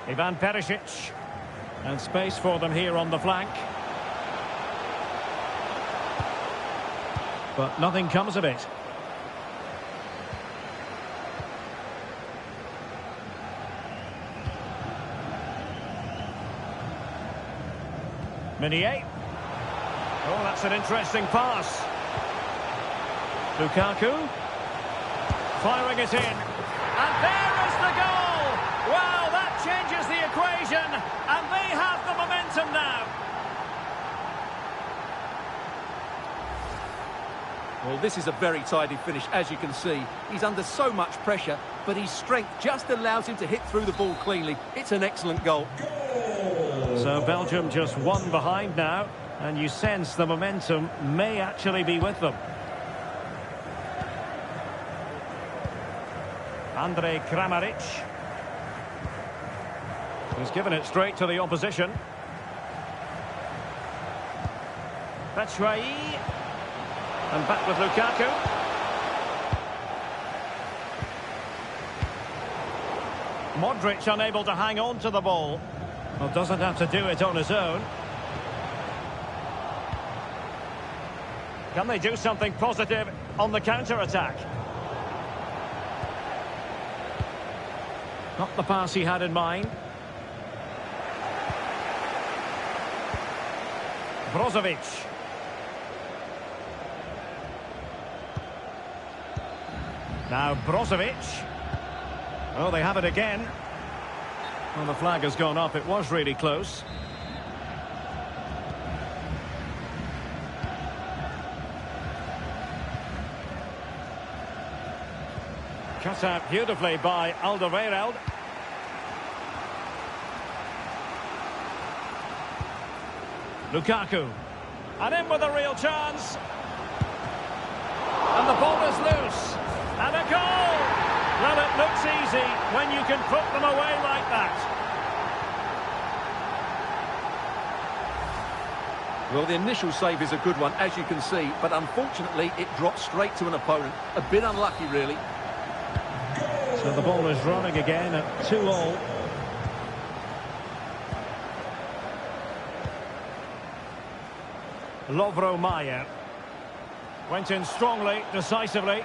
Ivan Perisic. And space for them here on the flank. But nothing comes of it. Meunier. Oh, that's an interesting pass. Lukaku. Firing it in. And there is the goal! Wow, that changes the equation. And they have the momentum now. Well, this is a very tidy finish, as you can see. He's under so much pressure, but his strength just allows him to hit through the ball cleanly. It's an excellent goal. So Belgium just one behind now, and you sense the momentum may actually be with them. Andrej Kramaric. He's given it straight to the opposition. Batshuayi. And back with Lukaku. Modric unable to hang on to the ball. Well, doesn't have to do it on his own. Can they do something positive on the counter-attack? Not the pass he had in mind. Brozovic. Now Brozovic. Oh, they have it again. Well, the flag has gone up. It was really close. Cut out beautifully by Alderweireld. Lukaku. And in with a real chance. And the ball is loose. And a goal! Well, it looks easy when you can put them away like that. Well, the initial save is a good one, as you can see, but unfortunately it dropped straight to an opponent. A bit unlucky, really. So the ball is running again at 2-2. Lovro Mayer. Went in strongly, decisively.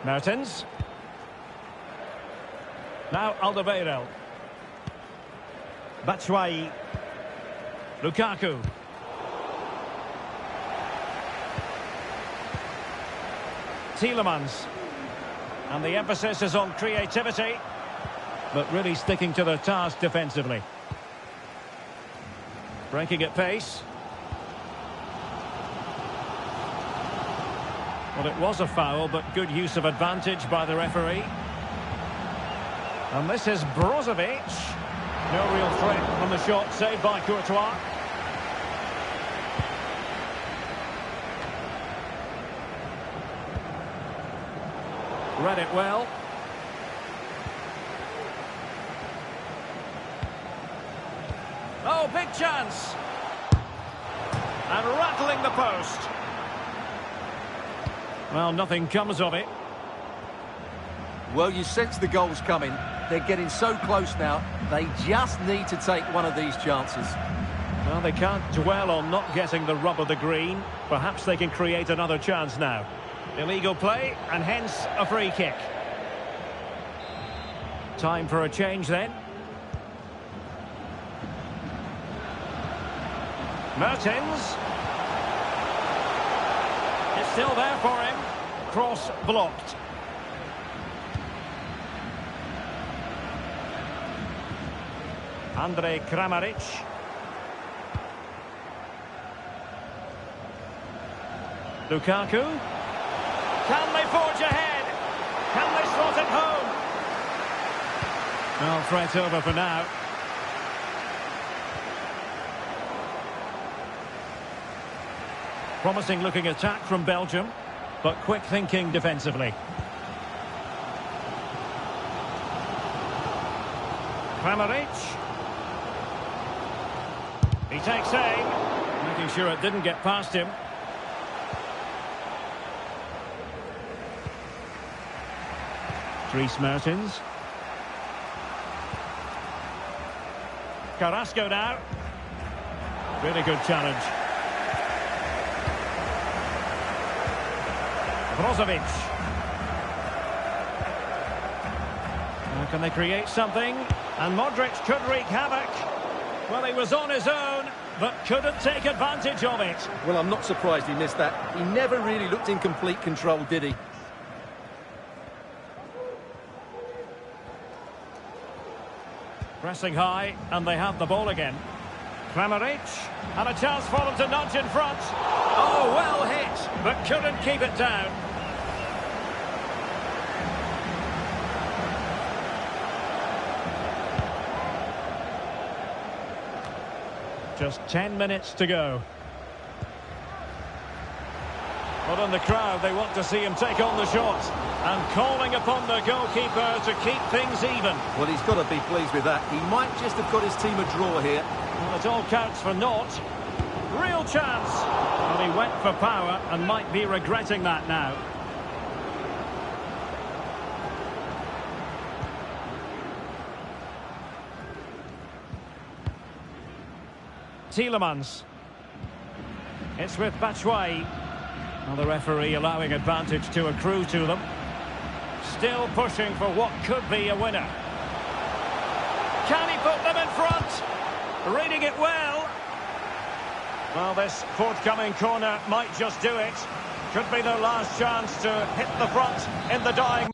Mertens. Now Alderweireld. Batshuayi. Lukaku. Tielemans. And the emphasis is on creativity, but really sticking to their task defensively. Breaking at pace. Well, it was a foul, but good use of advantage by the referee. And this is Brozovic. No real threat from the shot, saved by Courtois. Read it well. Oh, big chance. And rattling the post. Well, nothing comes of it. Well, you sense the goal's coming. They're getting so close now. They just need to take one of these chances. Well, they can't dwell on not getting the rub of the green. Perhaps they can create another chance now. Illegal play, and hence a free kick. Time for a change then. Mertens. It's still there for him. Cross blocked. Andrej Kramaric. Lukaku. Can they forge ahead? Can they slot it home? Well, threat over for now. Promising looking attack from Belgium, but quick thinking defensively. Kramaric. He takes aim, making sure it didn't get past him. Dries Mertens. Carrasco now. Really good challenge. Brozovic. Now can they create something? And Modric could wreak havoc. Well, he was on his own, but couldn't take advantage of it. Well, I'm not surprised he missed that. He never really looked in complete control, did he? Pressing high, and they have the ball again. Kramaric, and a chance for them to nudge in front. Oh, well hit, but couldn't keep it down. Just 10 minutes to go. But in the crowd, they want to see him take on the shot. And calling upon the goalkeeper to keep things even. Well, he's got to be pleased with that. He might just have got his team a draw here. Well, it all counts for naught. Real chance. Well, he went for power and might be regretting that now. Tielemans. It's with Batshuayi. Well, the referee allowing advantage to accrue to them. Still pushing for what could be a winner. Can he put them in front? Reading it well. Well, this forthcoming corner might just do it. Could be their last chance to hit the front in the dying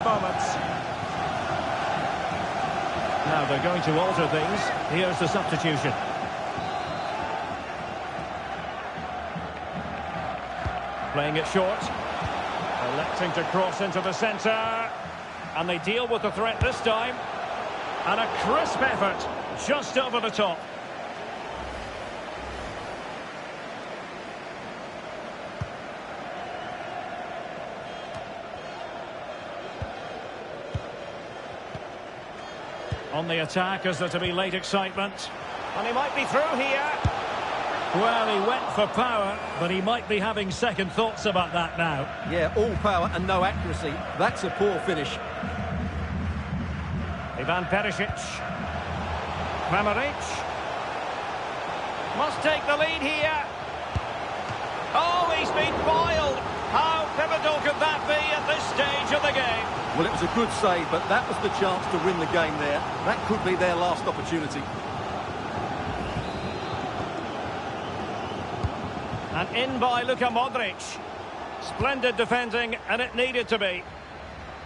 moments. Now they're going to alter things. Here's the substitution. Playing it short. Electing to cross into the centre. And they deal with the threat this time. And a crisp effort just over the top. On the attack, is there to be late excitement? And he might be through here. Well, he went for power, but he might be having second thoughts about that now. Yeah, all power and no accuracy. That's a poor finish. Ivan Perisic. Kramaric. Must take the lead here. Oh, he's been foiled. How pivotal could that be at this stage of the game? Well, it was a good save, but that was the chance to win the game there. That could be their last opportunity. And in by Luka Modric. Splendid defending, and it needed to be.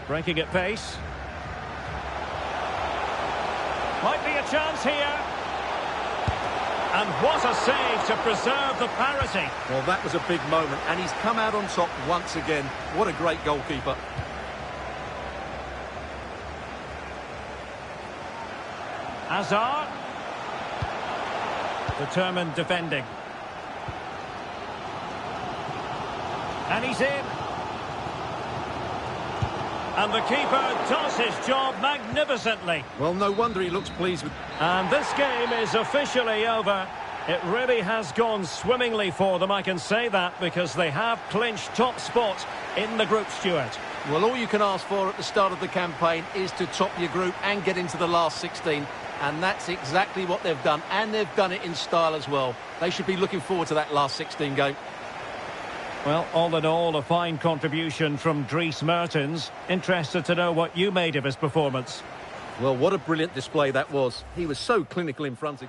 Breaking at pace. Might be a chance here. And what a save to preserve the parity. Well, that was a big moment, and he's come out on top once again. What a great goalkeeper. Hazard. Determined defending. And he's in. And the keeper does his job magnificently. Well, no wonder he looks pleased with... And this game is officially over. It really has gone swimmingly for them, I can say that, because they have clinched top spot in the group, Stuart. Well, all you can ask for at the start of the campaign is to top your group and get into the last 16. And that's exactly what they've done. And they've done it in style as well. They should be looking forward to that last 16 game. Well, all in all, a fine contribution from Dries Mertens. Interested to know what you made of his performance. Well, what a brilliant display that was. He was so clinical in front of...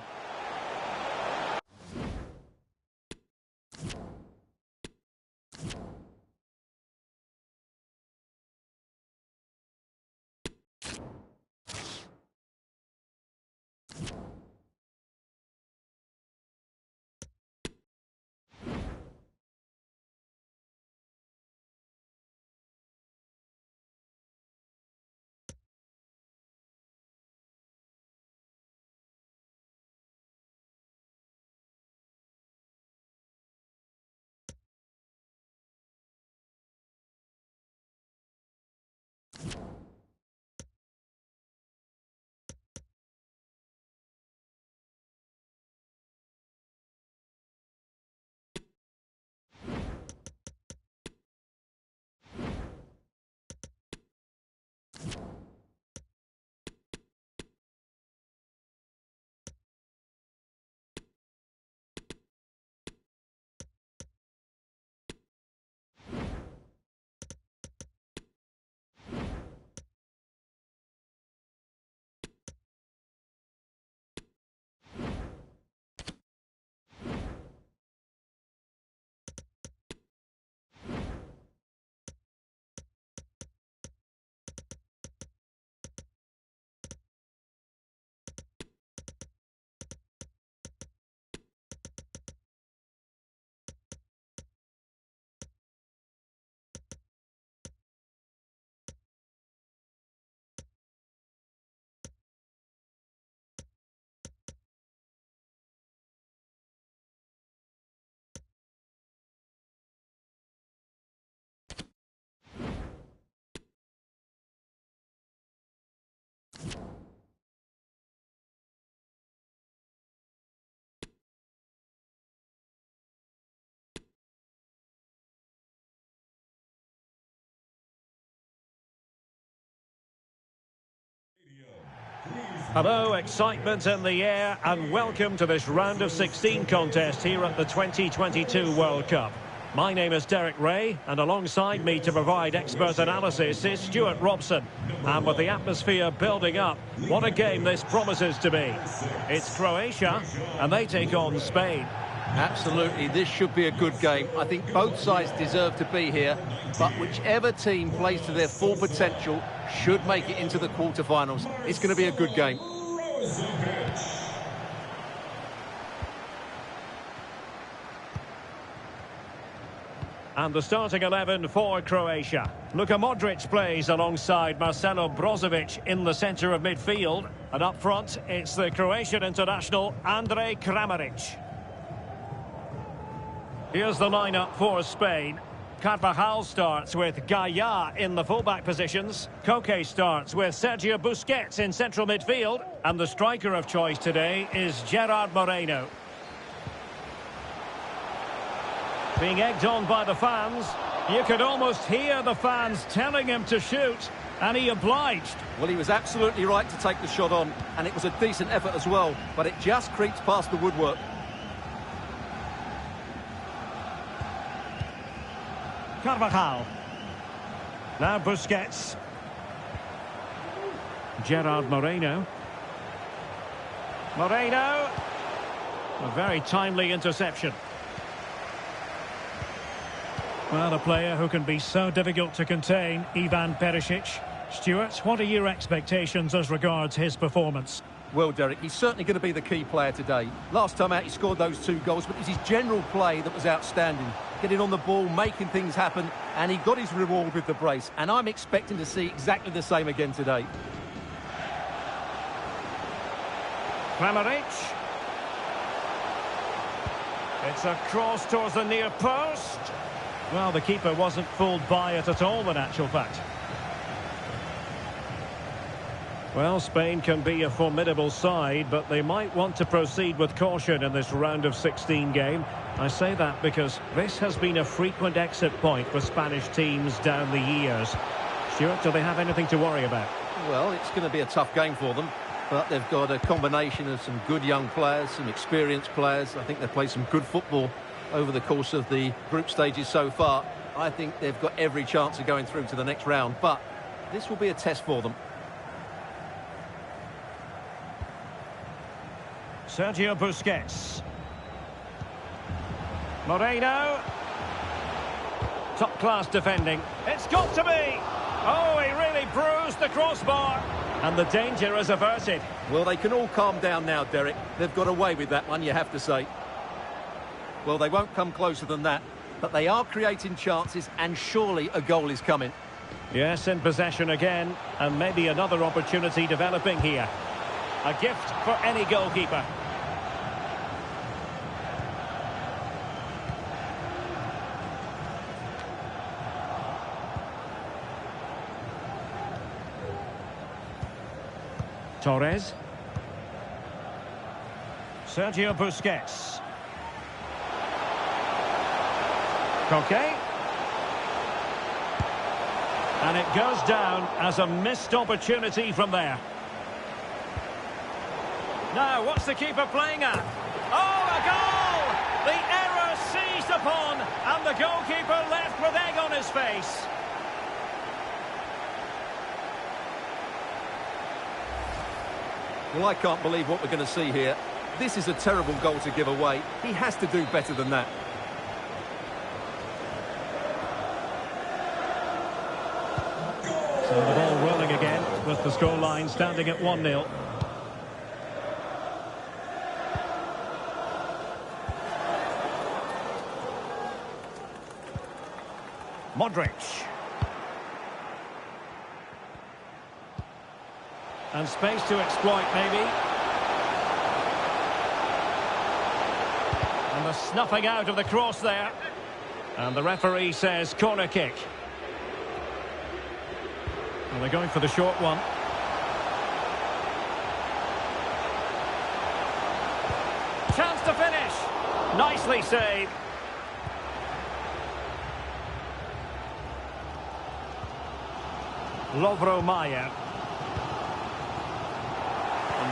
Hello, excitement in the air, and welcome to this round of 16 contest here at the 2022 World Cup. My name is Derek Ray, and alongside me to provide expert analysis is Stuart Robson. And with the atmosphere building up, what a game this promises to be. It's Croatia, and they take on Spain. Absolutely, this should be a good game. I think both sides deserve to be here, but whichever team plays to their full potential should make it into the quarterfinals. It's going to be a good game. And the starting 11 for Croatia. Luka Modric plays alongside Marcelo Brozovic in the centre of midfield. And up front, it's the Croatian international Andrej Kramaric. Here's the lineup for Spain. Carvajal starts with Gaia in the fullback positions. Koke starts with Sergio Busquets in central midfield. And the striker of choice today is Gerard Moreno. Being egged on by the fans. You could almost hear the fans telling him to shoot, and he obliged. Well, he was absolutely right to take the shot on, and it was a decent effort as well, but it just creeps past the woodwork. Carvajal. Now Busquets. Gerard Moreno. Moreno. A very timely interception. Well, a player who can be so difficult to contain, Ivan Perisic. Stuart, what are your expectations as regards his performance? Well, Derek, he's certainly going to be the key player today. Last time out, he scored those 2 goals, but it was his general play that was outstanding. Getting on the ball, making things happen, and he got his reward with the brace. And I'm expecting to see exactly the same again today. Kramaric. It's a cross towards the near post. Well, the keeper wasn't fooled by it at all, in actual fact. Well, Spain can be a formidable side, but they might want to proceed with caution in this round of 16 game. I say that because this has been a frequent exit point for Spanish teams down the years. Stuart, do they have anything to worry about? Well, it's going to be a tough game for them, but they've got a combination of some good young players, some experienced players. I think they've played some good football over the course of the group stages so far. I think they've got every chance of going through to the next round, but this will be a test for them. Sergio Busquets. Moreno. Top-class defending. It's got to be! Oh, he really bruised the crossbar. And the danger is averted. Well, they can all calm down now, Derek. They've got away with that one, you have to say. Well, they won't come closer than that, but they are creating chances, and surely a goal is coming. Yes, in possession again, and maybe another opportunity developing here. A gift for any goalkeeper. Torres. Sergio Busquets. Koke. And it goes down as a missed opportunity from there. Now, what's the keeper playing at? Oh, a goal! The error seized upon, and the goalkeeper left with egg on his face. Well, I can't believe what we're going to see here. This is a terrible goal to give away. He has to do better than that. So the ball rolling again with the scoreline standing at 1-0. Modric. And space to exploit, maybe. And the snuffing out of the cross there. And the referee says corner kick. Well, they're going for the short one. Chance to finish. Nicely saved. Lovro Mayer.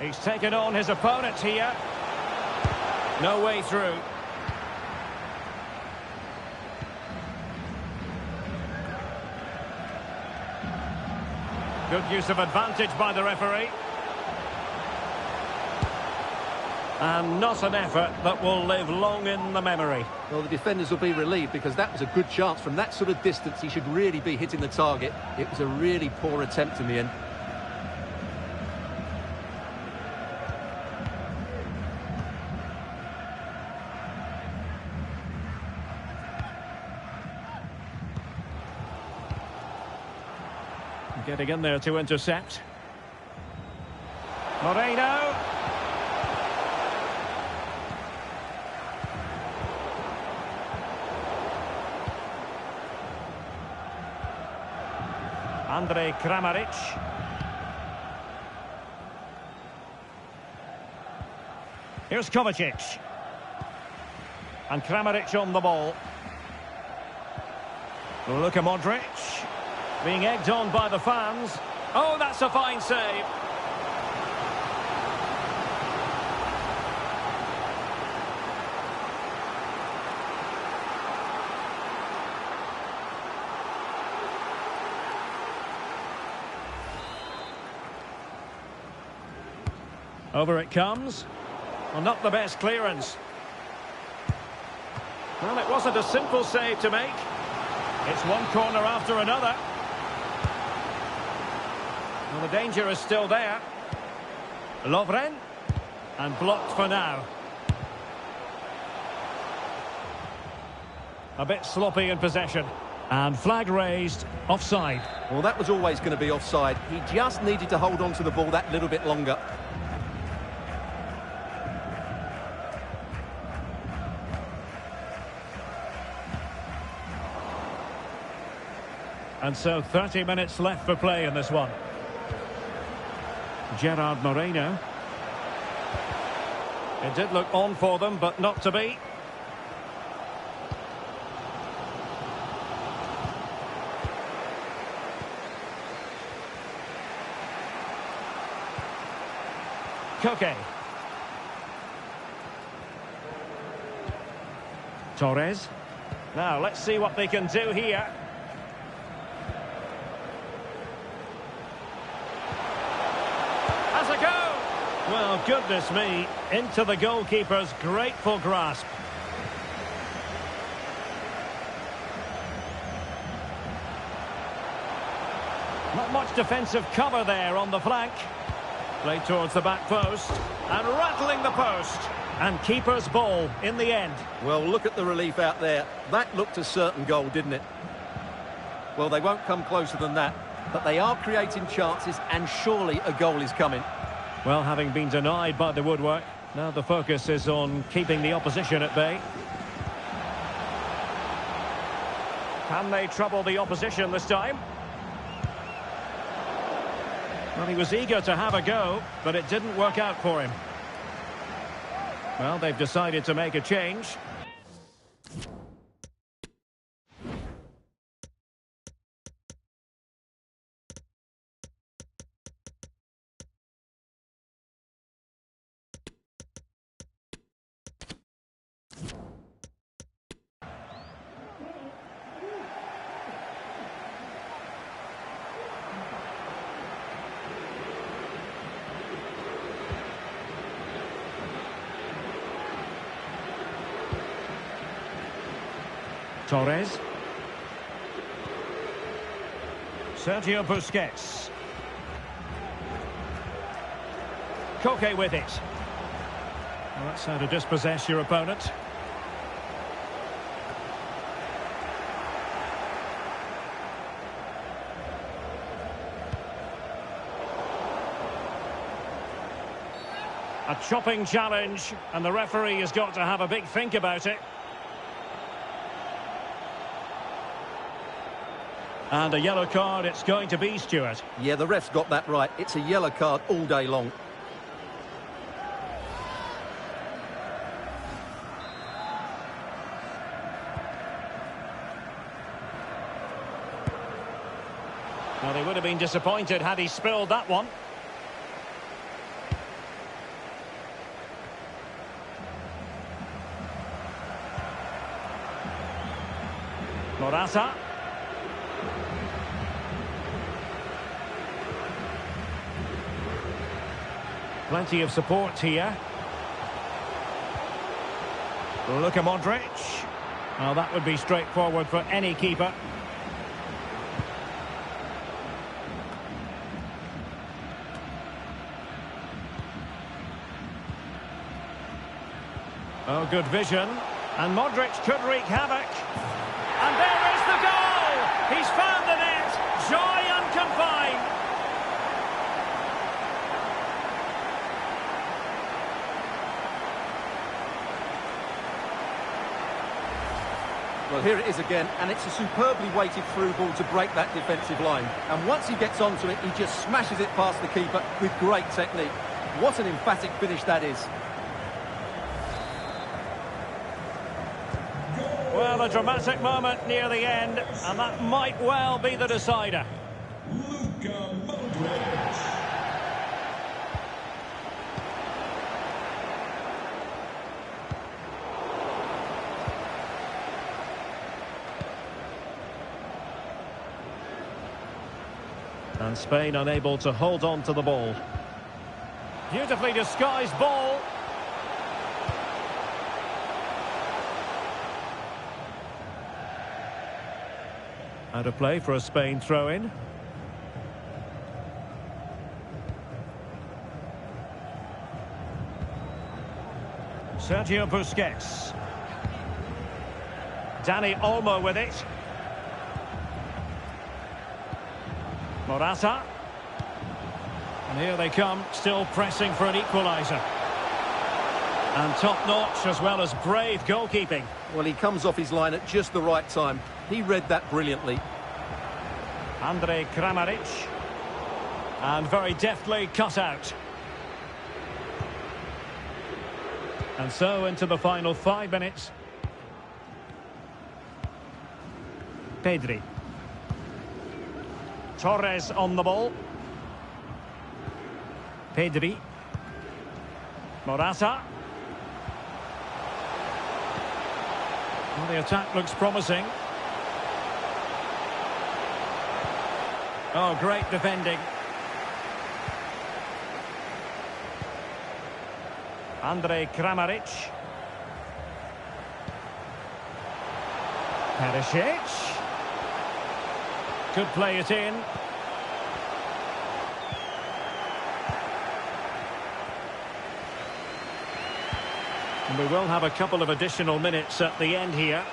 He's taken on his opponent here. No way through. Good use of advantage by the referee. And not an effort that will live long in the memory. Well, the defenders will be relieved because that was a good chance. From that sort of distance, he should really be hitting the target. It was a really poor attempt in the end. Getting in there to intercept. Moreno. Andrej Kramaric. Here's Kovacic. And Kramaric on the ball. Luka Modric. Being egged on by the fans. Oh, that's a fine save. Over it comes. Well, not the best clearance. Well, it wasn't a simple save to make. It's one corner after another. Well, the danger is still there. Lovren. And blocked for now. A bit sloppy in possession. And flag raised, offside. Well, that was always going to be offside. He just needed to hold on to the ball that little bit longer. And so 30 minutes left for play in this one. Gerard Moreno. It did look on for them, but not to be. Koke. Torres. Now, let's see what they can do here. Has a go! Well, goodness me, into the goalkeeper's grateful grasp. Not much defensive cover there on the flank. Played towards the back post, and rattling the post. And keeper's ball in the end. Well, look at the relief out there. That looked a certain goal, didn't it? Well, they won't come closer than that, but they are creating chances, and surely a goal is coming. Well, having been denied by the woodwork, now the focus is on keeping the opposition at bay. Can they trouble the opposition this time? Well, he was eager to have a go, but it didn't work out for him. Well, they've decided to make a change. Torres. Sergio Busquets. Koke with it. Well, that's how to dispossess your opponent. A chopping challenge, and the referee has got to have a big think about it. And a yellow card it's going to be, Stuart. Yeah, the ref's got that right. It's a yellow card all day long. Well, they would have been disappointed had he spilled that one. Morata. Plenty of support here. Luka Modric. Well, that would be straightforward for any keeper. Oh, good vision. And Modric could wreak havoc. And there is the goal! He's found the net. Joy unconfined. Well, here it is again, and it's a superbly weighted through ball to break that defensive line. And once he gets onto it, he just smashes it past the keeper with great technique. What an emphatic finish that is. Well, a dramatic moment near the end, and that might well be the decider. Luka Modric. And Spain unable to hold on to the ball. Beautifully disguised ball. Out of play for a Spain throw-in. Sergio Busquets. Dani Olmo with it. Morata. And here they come, still pressing for an equaliser. And top-notch as well as brave goalkeeping. Well, he comes off his line at just the right time. He read that brilliantly. Andrej Kramaric. And very deftly cut out. And so into the final 5 minutes. Pedri. Torres on the ball. Pedri. Morata. Well, the attack looks promising. Oh, great defending. Andrej Kramaric. Perisic. Could play it in. And we will have a couple of additional minutes at the end here.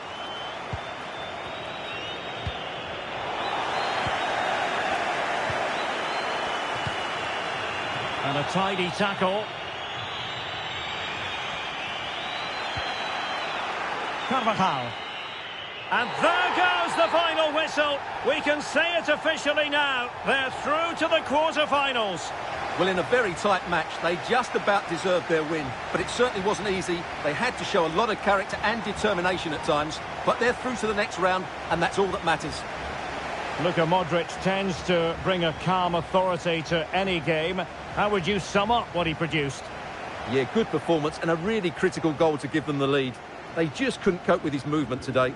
And a tidy tackle. Carvajal. And there goes the final whistle. We can say it officially now. They're through to the quarter-finals. Well, in a very tight match, they just about deserved their win. But it certainly wasn't easy. They had to show a lot of character and determination at times. But they're through to the next round, and that's all that matters. Luka Modric tends to bring a calm authority to any game. How would you sum up what he produced? Yeah, good performance and a really critical goal to give them the lead. They just couldn't cope with his movement today.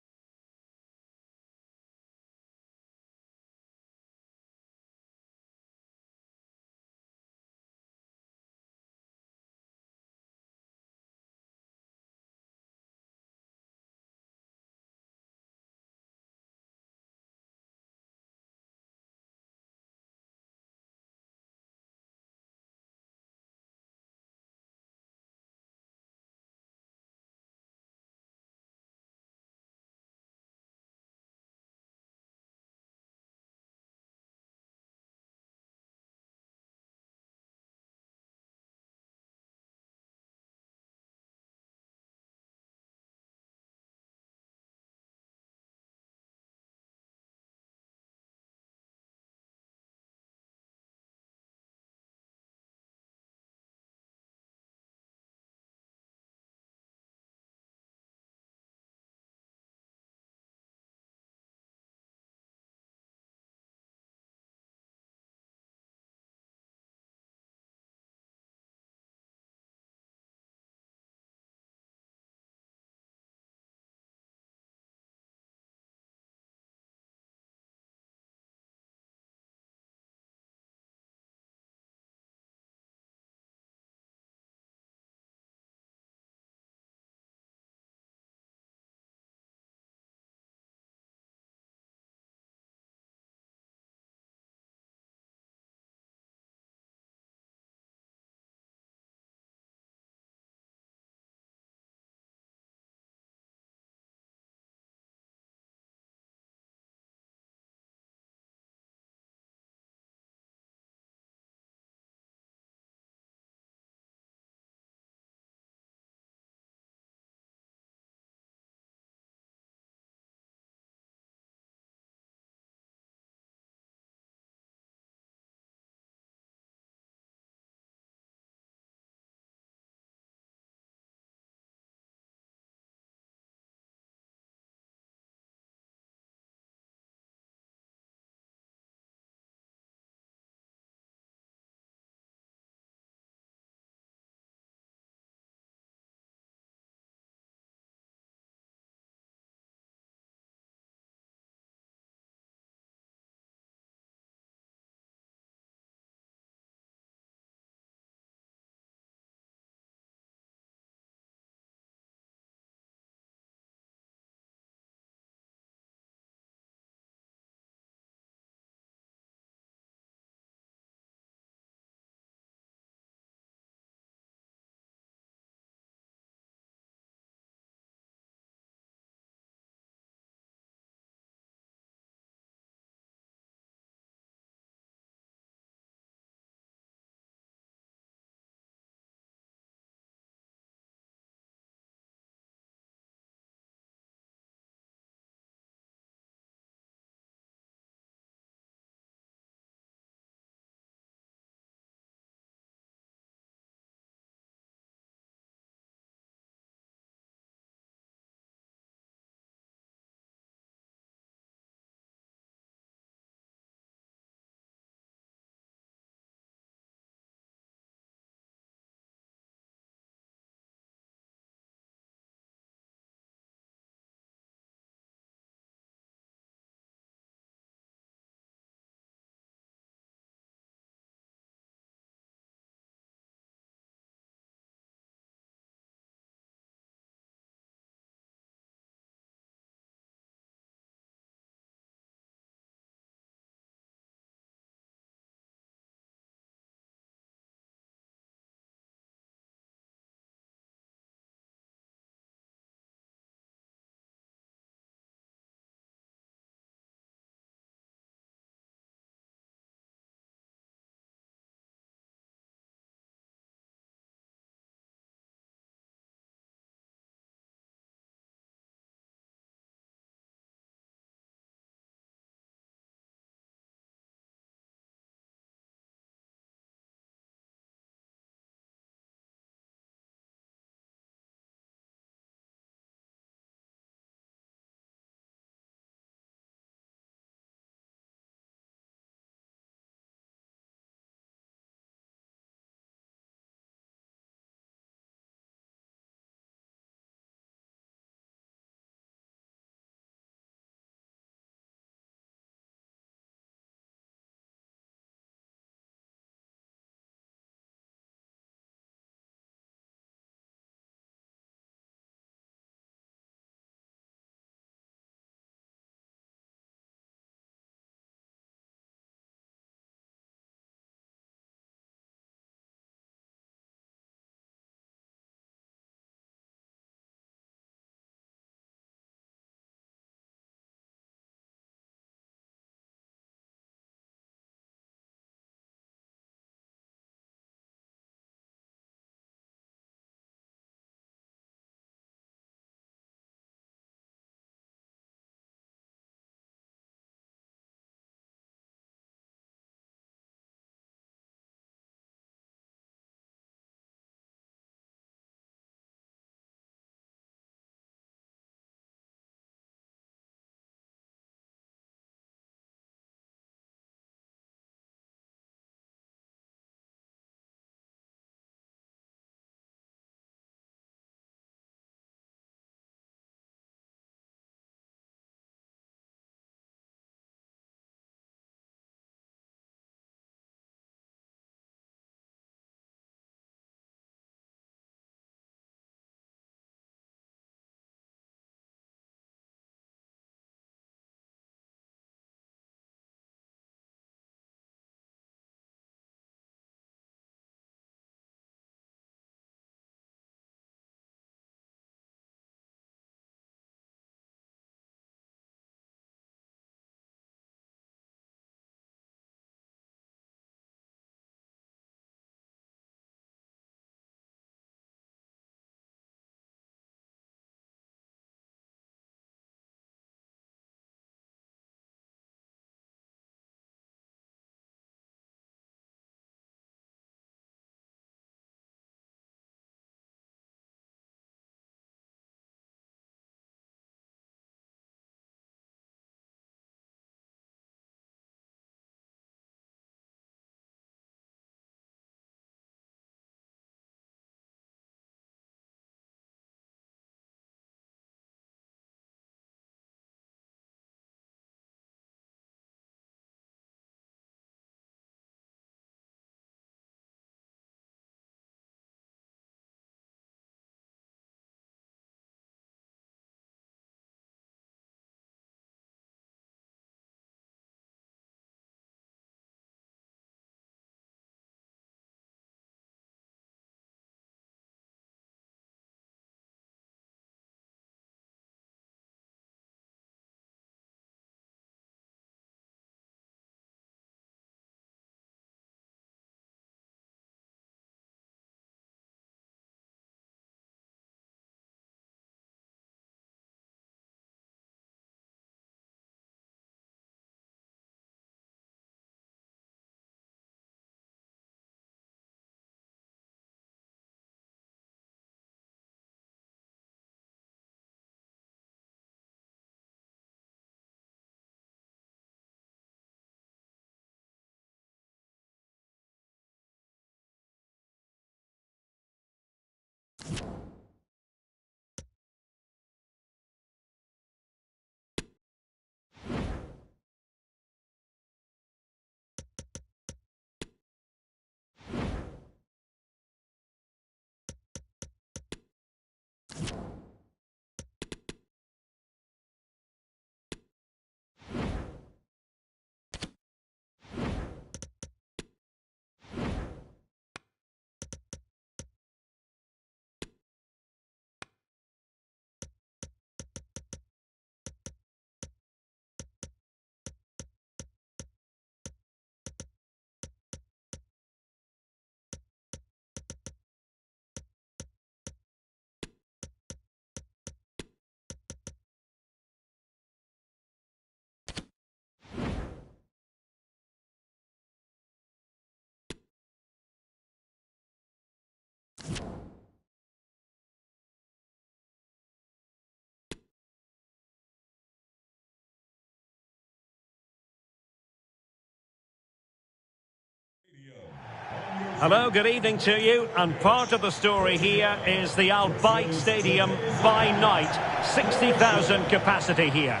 Hello, good evening to you. And part of the story here is the Al Bayt Stadium by night. 60,000 capacity here.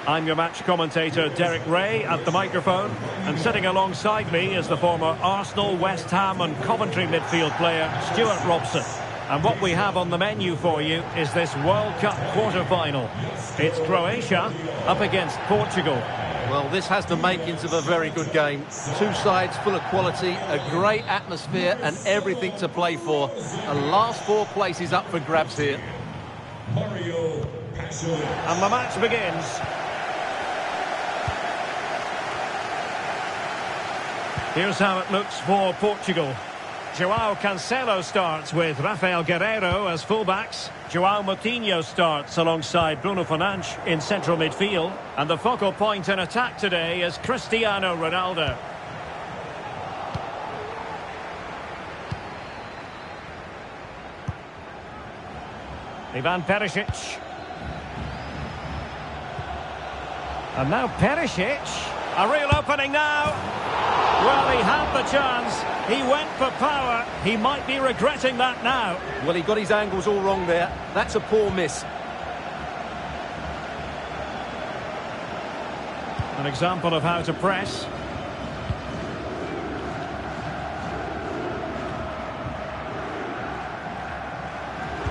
I'm your match commentator, Derek Ray, at the microphone. And sitting alongside me is the former Arsenal, West Ham and Coventry midfield player, Stuart Robson. And what we have on the menu for you is this World Cup quarter-final. It's Croatia up against Portugal. Well, this has the makings of a very good game. Two sides full of quality, a great atmosphere and everything to play for. The last four places up for grabs here. Mario Passovic. And the match begins. Here's how it looks for Portugal. João Cancelo starts with Rafael Guerreiro as fullbacks. João Moutinho starts alongside Bruno Fernandes in central midfield. And the focal point in attack today is Cristiano Ronaldo. Ivan Perisic. And now Perisic. A real opening now. Well, he had the chance. He went for power. He might be regretting that now. Well, he got his angles all wrong there. That's a poor miss. An example of how to press.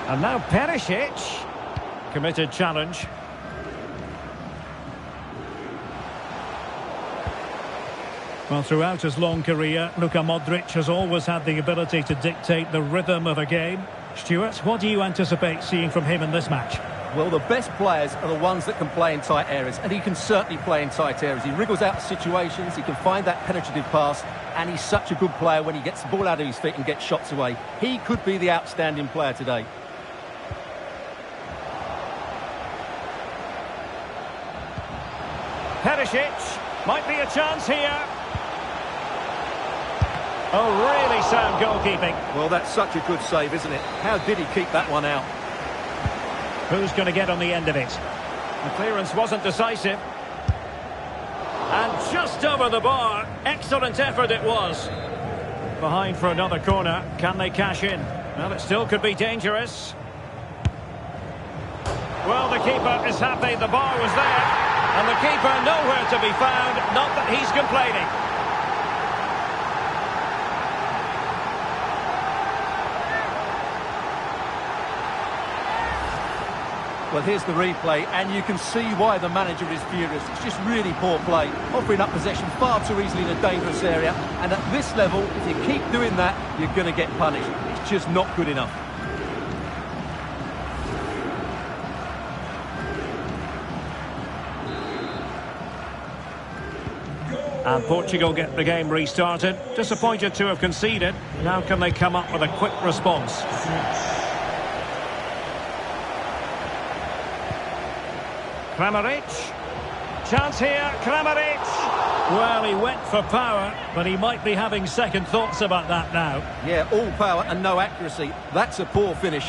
And now Perisic. Committed challenge. Well, throughout his long career, Luka Modric has always had the ability to dictate the rhythm of a game. Stuart, what do you anticipate seeing from him in this match? Well, the best players are the ones that can play in tight areas, and he can certainly play in tight areas. He wriggles out of situations, he can find that penetrative pass, and he's such a good player when he gets the ball out of his feet and gets shots away. He could be the outstanding player today. Perisic, might be a chance here. Oh, really sound goalkeeping. Well, that's such a good save, isn't it? How did he keep that one out? Who's going to get on the end of it? The clearance wasn't decisive. And just over the bar. Excellent effort it was. Behind for another corner. Can they cash in? Well, it still could be dangerous. Well, the keeper is happy the bar was there. And the keeper nowhere to be found. Not that he's complaining. Well, here's the replay, and you can see why the manager is furious. It's just really poor play, offering up possession far too easily in a dangerous area. And at this level, if you keep doing that, you're going to get punished. It's just not good enough. And Portugal get the game restarted. Disappointed to have conceded. Now can they come up with a quick response? Kramaric. Chance here, Kramaric. Well, he went for power, but he might be having second thoughts about that now. Yeah, all power and no accuracy. That's a poor finish.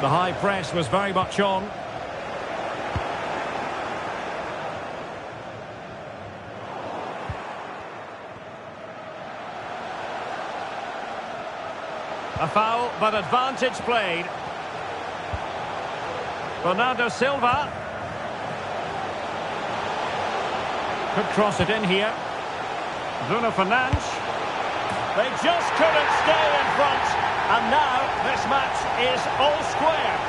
The high press was very much on. A foul, but advantage played. Bernardo Silva. Could cross it in here. Bruno Fernandes. They just couldn't stay in front. And now this match is all square.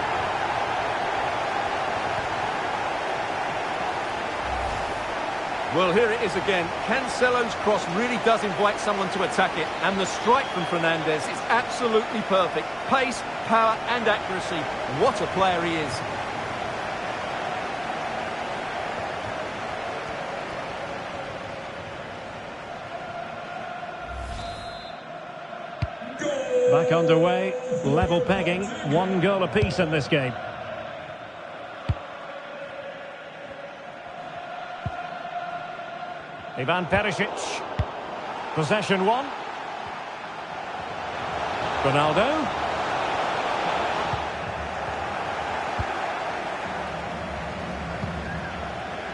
Well, here it is again. Cancelo's cross really does invite someone to attack it. And the strike from Fernandes is absolutely perfect. Pace, power and accuracy. What a player he is. Back underway. Level pegging. 1 goal apiece in this game. Ivan Perisic. Possession 1. Ronaldo.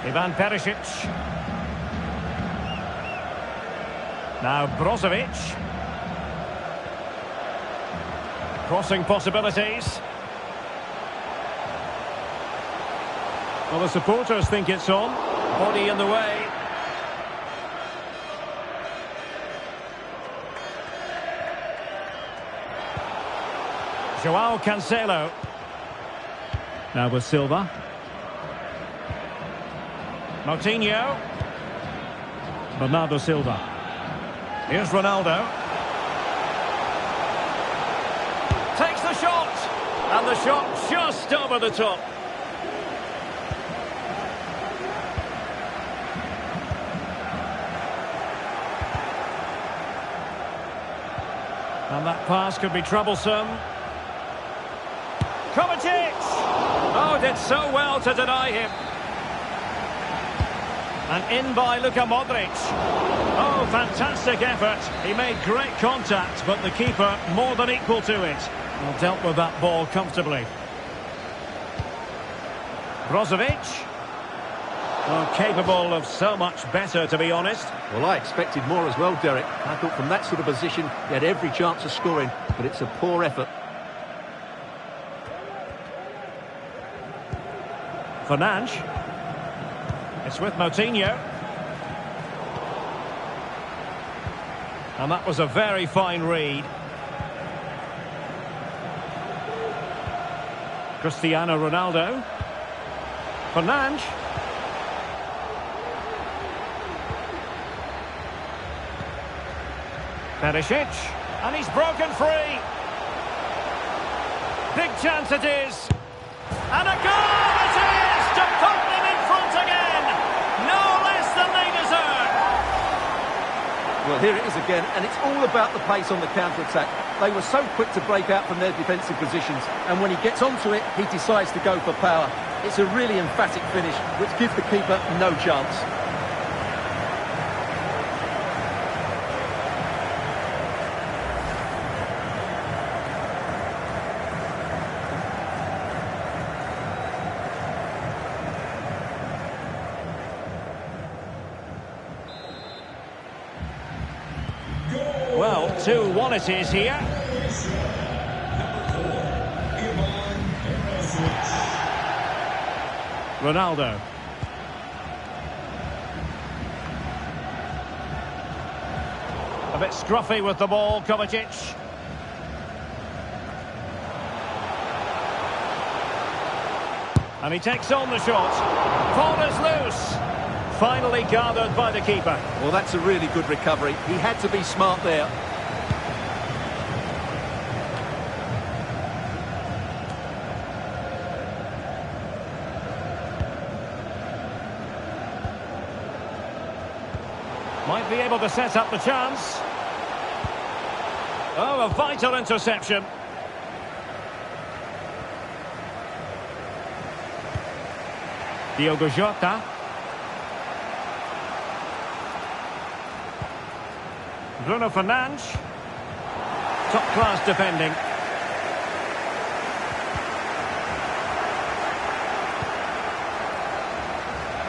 Ivan Perisic. Now Brozovic. Crossing possibilities. Well, the supporters think it's on. Body in the way. Joao Cancelo. Now with Silva. Moutinho. Bernardo Silva. Here's Ronaldo. Takes the shot. And the shot just over the top. And that pass could be troublesome. Kovacic! Oh, did so well to deny him. And in by Luka Modric. Oh, fantastic effort. He made great contact, but the keeper more than equal to it. Well, dealt with that ball comfortably. Brozovic. Oh, capable of so much better, to be honest. Well, I expected more as well, Derek. I thought from that sort of position, he had every chance of scoring, but it's a poor effort. Fernandes. It's with Moutinho. And that was a very fine read. Cristiano Ronaldo. Fernandes. Perisic. And he's broken free. Big chance it is. And a goal it is to put them in front again. No less than they deserve. Well, here it is again, and it's all about the pace on the counter-attack. They were so quick to break out from their defensive positions, and when he gets onto it, he decides to go for power. It's a really emphatic finish, which gives the keeper no chance. Well, 2-1 it is here. Ronaldo. A bit scruffy with the ball, Kovacic. And he takes on the shot. Ball is loose. Finally gathered by the keeper. Well, that's a really good recovery. He had to be smart there. Might be able to set up the chance. Oh, a vital interception. Diogo Jota. Bruno Fernandes. Top-class defending.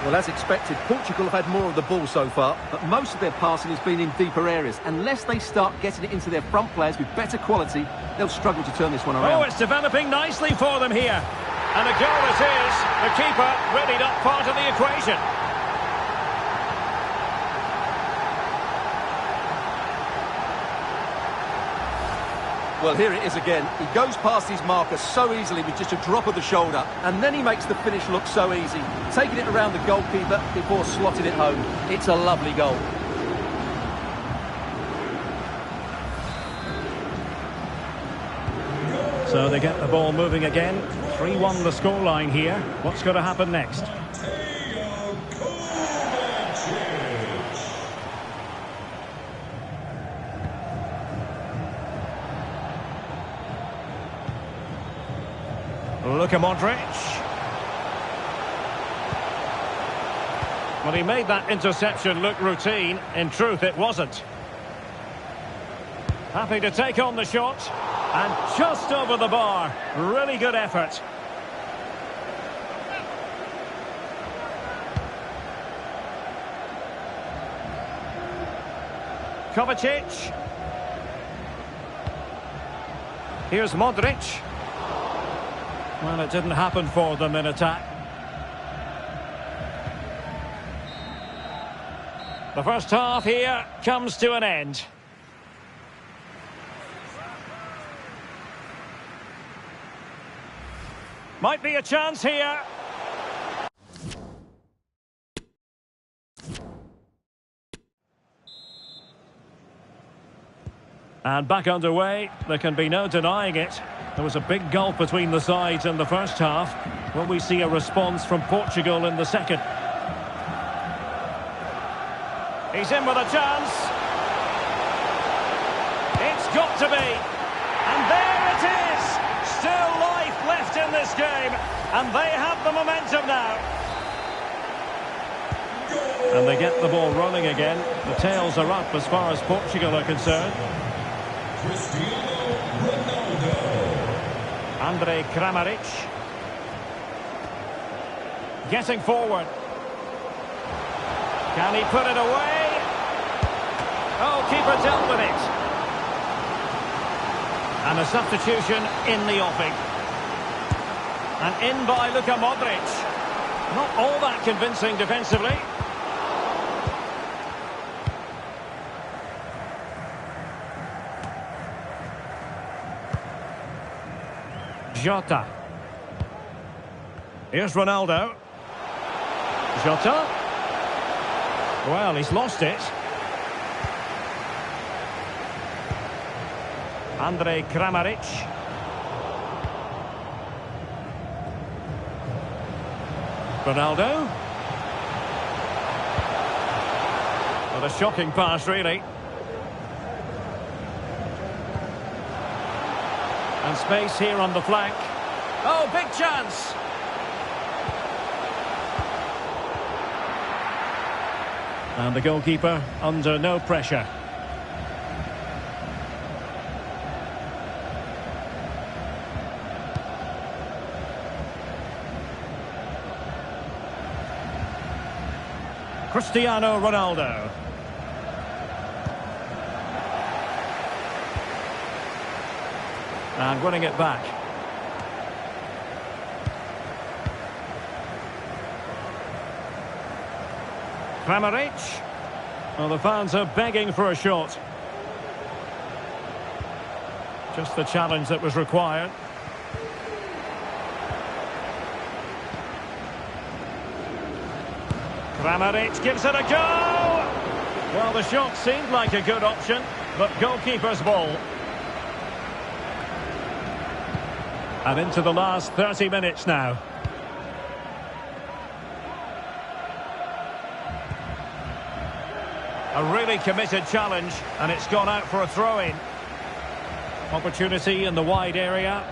Well, as expected, Portugal have had more of the ball so far, but most of their passing has been in deeper areas. Unless they start getting it into their front players with better quality, they'll struggle to turn this one around. Oh, it's developing nicely for them here. And a goal it is. The keeper really not part of the equation. Well, here it is again. He goes past his marker so easily with just a drop of the shoulder, and then he makes the finish look so easy, taking it around the goalkeeper before slotting it home. It's a lovely goal. So they get the ball moving again. 3-1 the scoreline here. What's going to happen next? Luka Modric. Well, he made that interception look routine. In truth, it wasn't. Happy to take on the shot. And just over the bar. Really good effort. Kovacic. Here's Modric. Well, it didn't happen for them in attack. The first half here comes to an end. Might be a chance here. And back underway, there can be no denying it. There was a big gulf between the sides in the first half. Will we see a response from Portugal in the second? He's in with a chance. It's got to be. And there it is. Still life left in this game. And they have the momentum now. And they get the ball rolling again. The tails are up as far as Portugal are concerned. Andre Kramaric. Getting forward. Can he put it away? Oh, keeper dealt with it. And a substitution in the offing. And in by Luka Modric. Not all that convincing defensively. Jota. Here's Ronaldo. Jota. Well, he's lost it. Andre Kramaric. Ronaldo. What a shocking pass, really. And space here on the flank. Oh, big chance! And the goalkeeper under no pressure. Cristiano Ronaldo. And winning it back. Kramaric. Well, the fans are begging for a shot. Just the challenge that was required. Kramaric gives it a go! Well, the shot seemed like a good option, but goalkeeper's ball. And into the last 30 minutes now. A really committed challenge, and it's gone out for a throw-in. Opportunity in the wide area.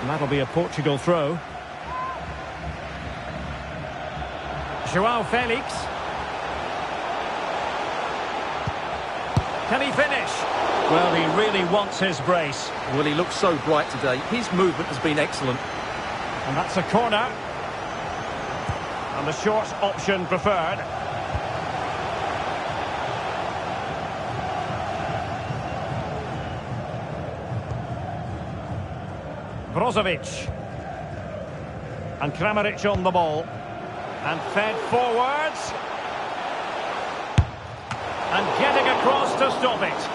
And that'll be a Portugal throw. João Felix. Can he finish? Well, he really wants his brace. Well, he looks so bright today. His movement has been excellent. And that's a corner. And the short option preferred. Brozovic. And Kramaric on the ball. And fed forwards. And getting across to stop it.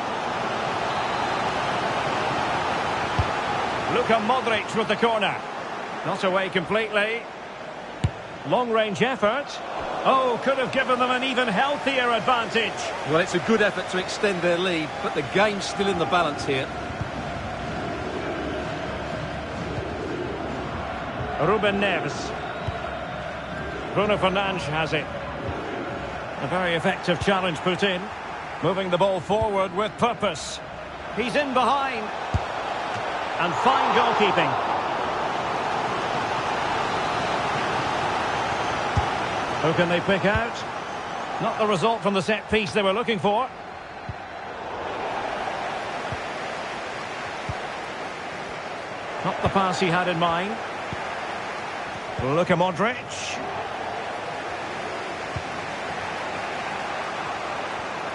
Luka Modric with the corner. Not away completely. Long-range effort. Oh, could have given them an even healthier advantage. Well, it's a good effort to extend their lead, but the game's still in the balance here. Ruben Neves. Bruno Fernandes has it. A very effective challenge put in. Moving the ball forward with purpose. He's in behind. And fine goalkeeping. Who can they pick out? Not the result from the set piece they were looking for. Not the pass he had in mind. Luka Modric.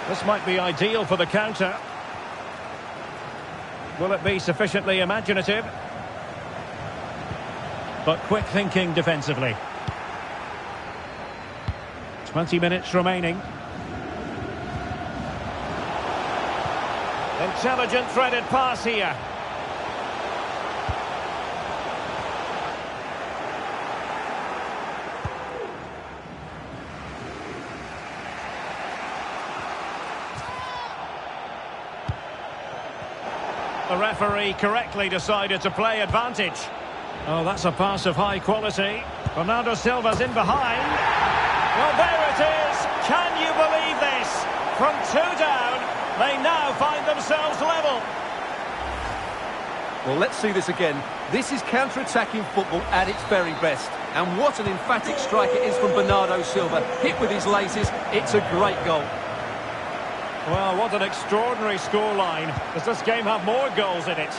This might be ideal for the counter. Will it be sufficiently imaginative? But quick thinking defensively. 20 minutes remaining. Intelligent threaded pass here. The referee correctly decided to play advantage. Oh, that's a pass of high quality. Bernardo Silva's in behind. Well, there it is. Can you believe this? From 2 down, they now find themselves level. Well, let's see this again. This is counter-attacking football at its very best. And what an emphatic strike it is from Bernardo Silva. Hit with his laces, it's a great goal. Well, what an extraordinary scoreline. Does this game have more goals in it?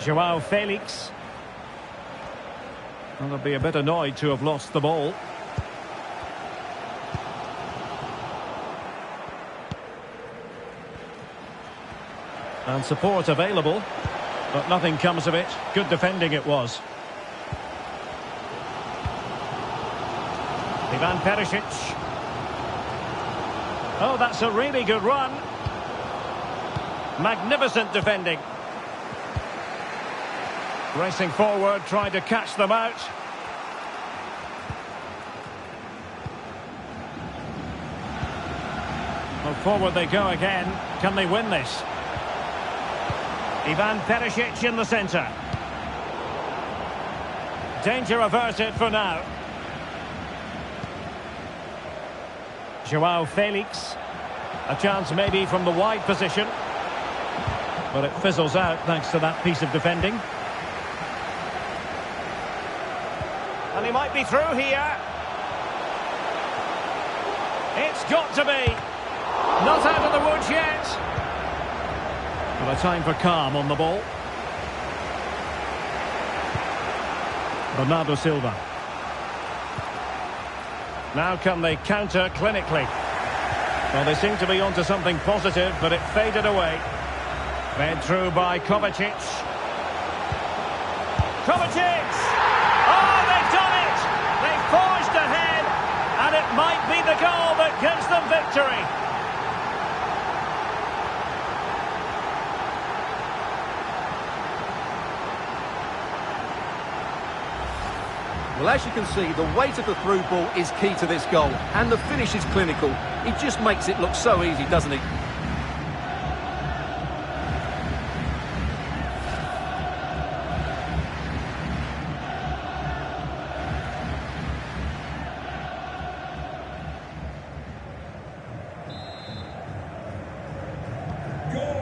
Joao Felix. Well, they'll be a bit annoyed to have lost the ball. And support available. But nothing comes of it. Good defending it was. Ivan Perisic. Oh, that's a really good run. Magnificent defending. Racing forward, trying to catch them out. Well, forward they go again. Can they win this? Ivan Perisic in the centre. Danger averted for now. Joao Felix. A chance maybe from the wide position. But it fizzles out thanks to that piece of defending. And he might be through here. It's got to be. Not out of the woods yet. But a time for calm on the ball. Bernardo Silva. Now can they counter clinically? Well, they seem to be onto something positive, but it faded away. Fed through by Kovacic. Kovacic! Oh, they've done it! They've forged ahead, and it might be the goal that gives them victory. Well, as you can see, the weight of the through ball is key to this goal. And the finish is clinical. He just makes it look so easy, doesn't he?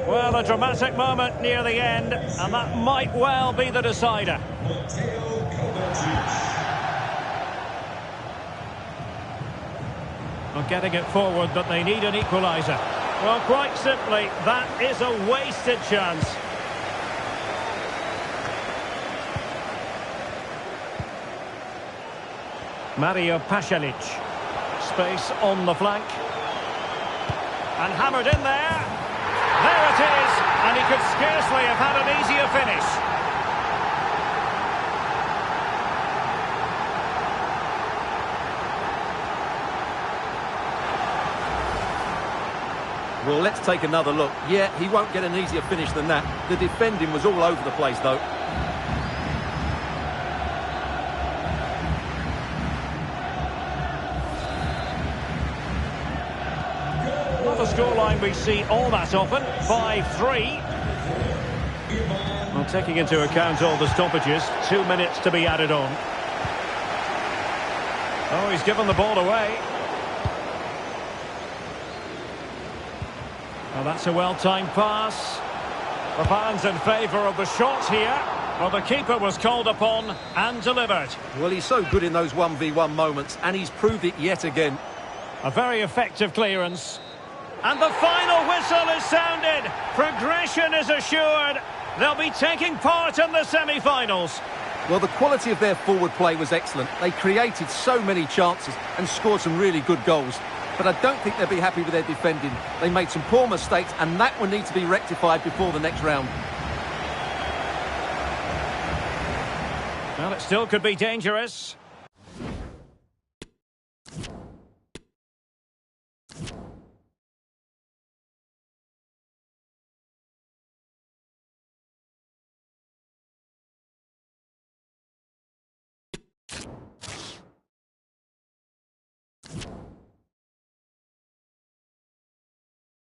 Well, a dramatic moment near the end, and that might well be the decider. Well, getting it forward, but they need an equaliser. Well, quite simply, that is a wasted chance. Mario Pasalic. Space on the flank. And hammered in there. There it is, and he could scarcely have had an easier finish. Well, let's take another look. Yeah, he won't get an easier finish than that. The defending was all over the place, though. Not a scoreline we see all that often. 5-3. Well, taking into account all the stoppages, 2 minutes to be added on. Oh, he's given the ball away. Well, that's a well-timed pass. The fans in favour of the shot here. Well, the keeper was called upon and delivered. Well, he's so good in those 1v1 moments, and he's proved it yet again. A very effective clearance. And the final whistle is sounded. Progression is assured. They'll be taking part in the semi-finals. Well, the quality of their forward play was excellent. They created so many chances and scored some really good goals. But I don't think they'll be happy with their defending. They made some poor mistakes, and that will need to be rectified before the next round. Well, it still could be dangerous.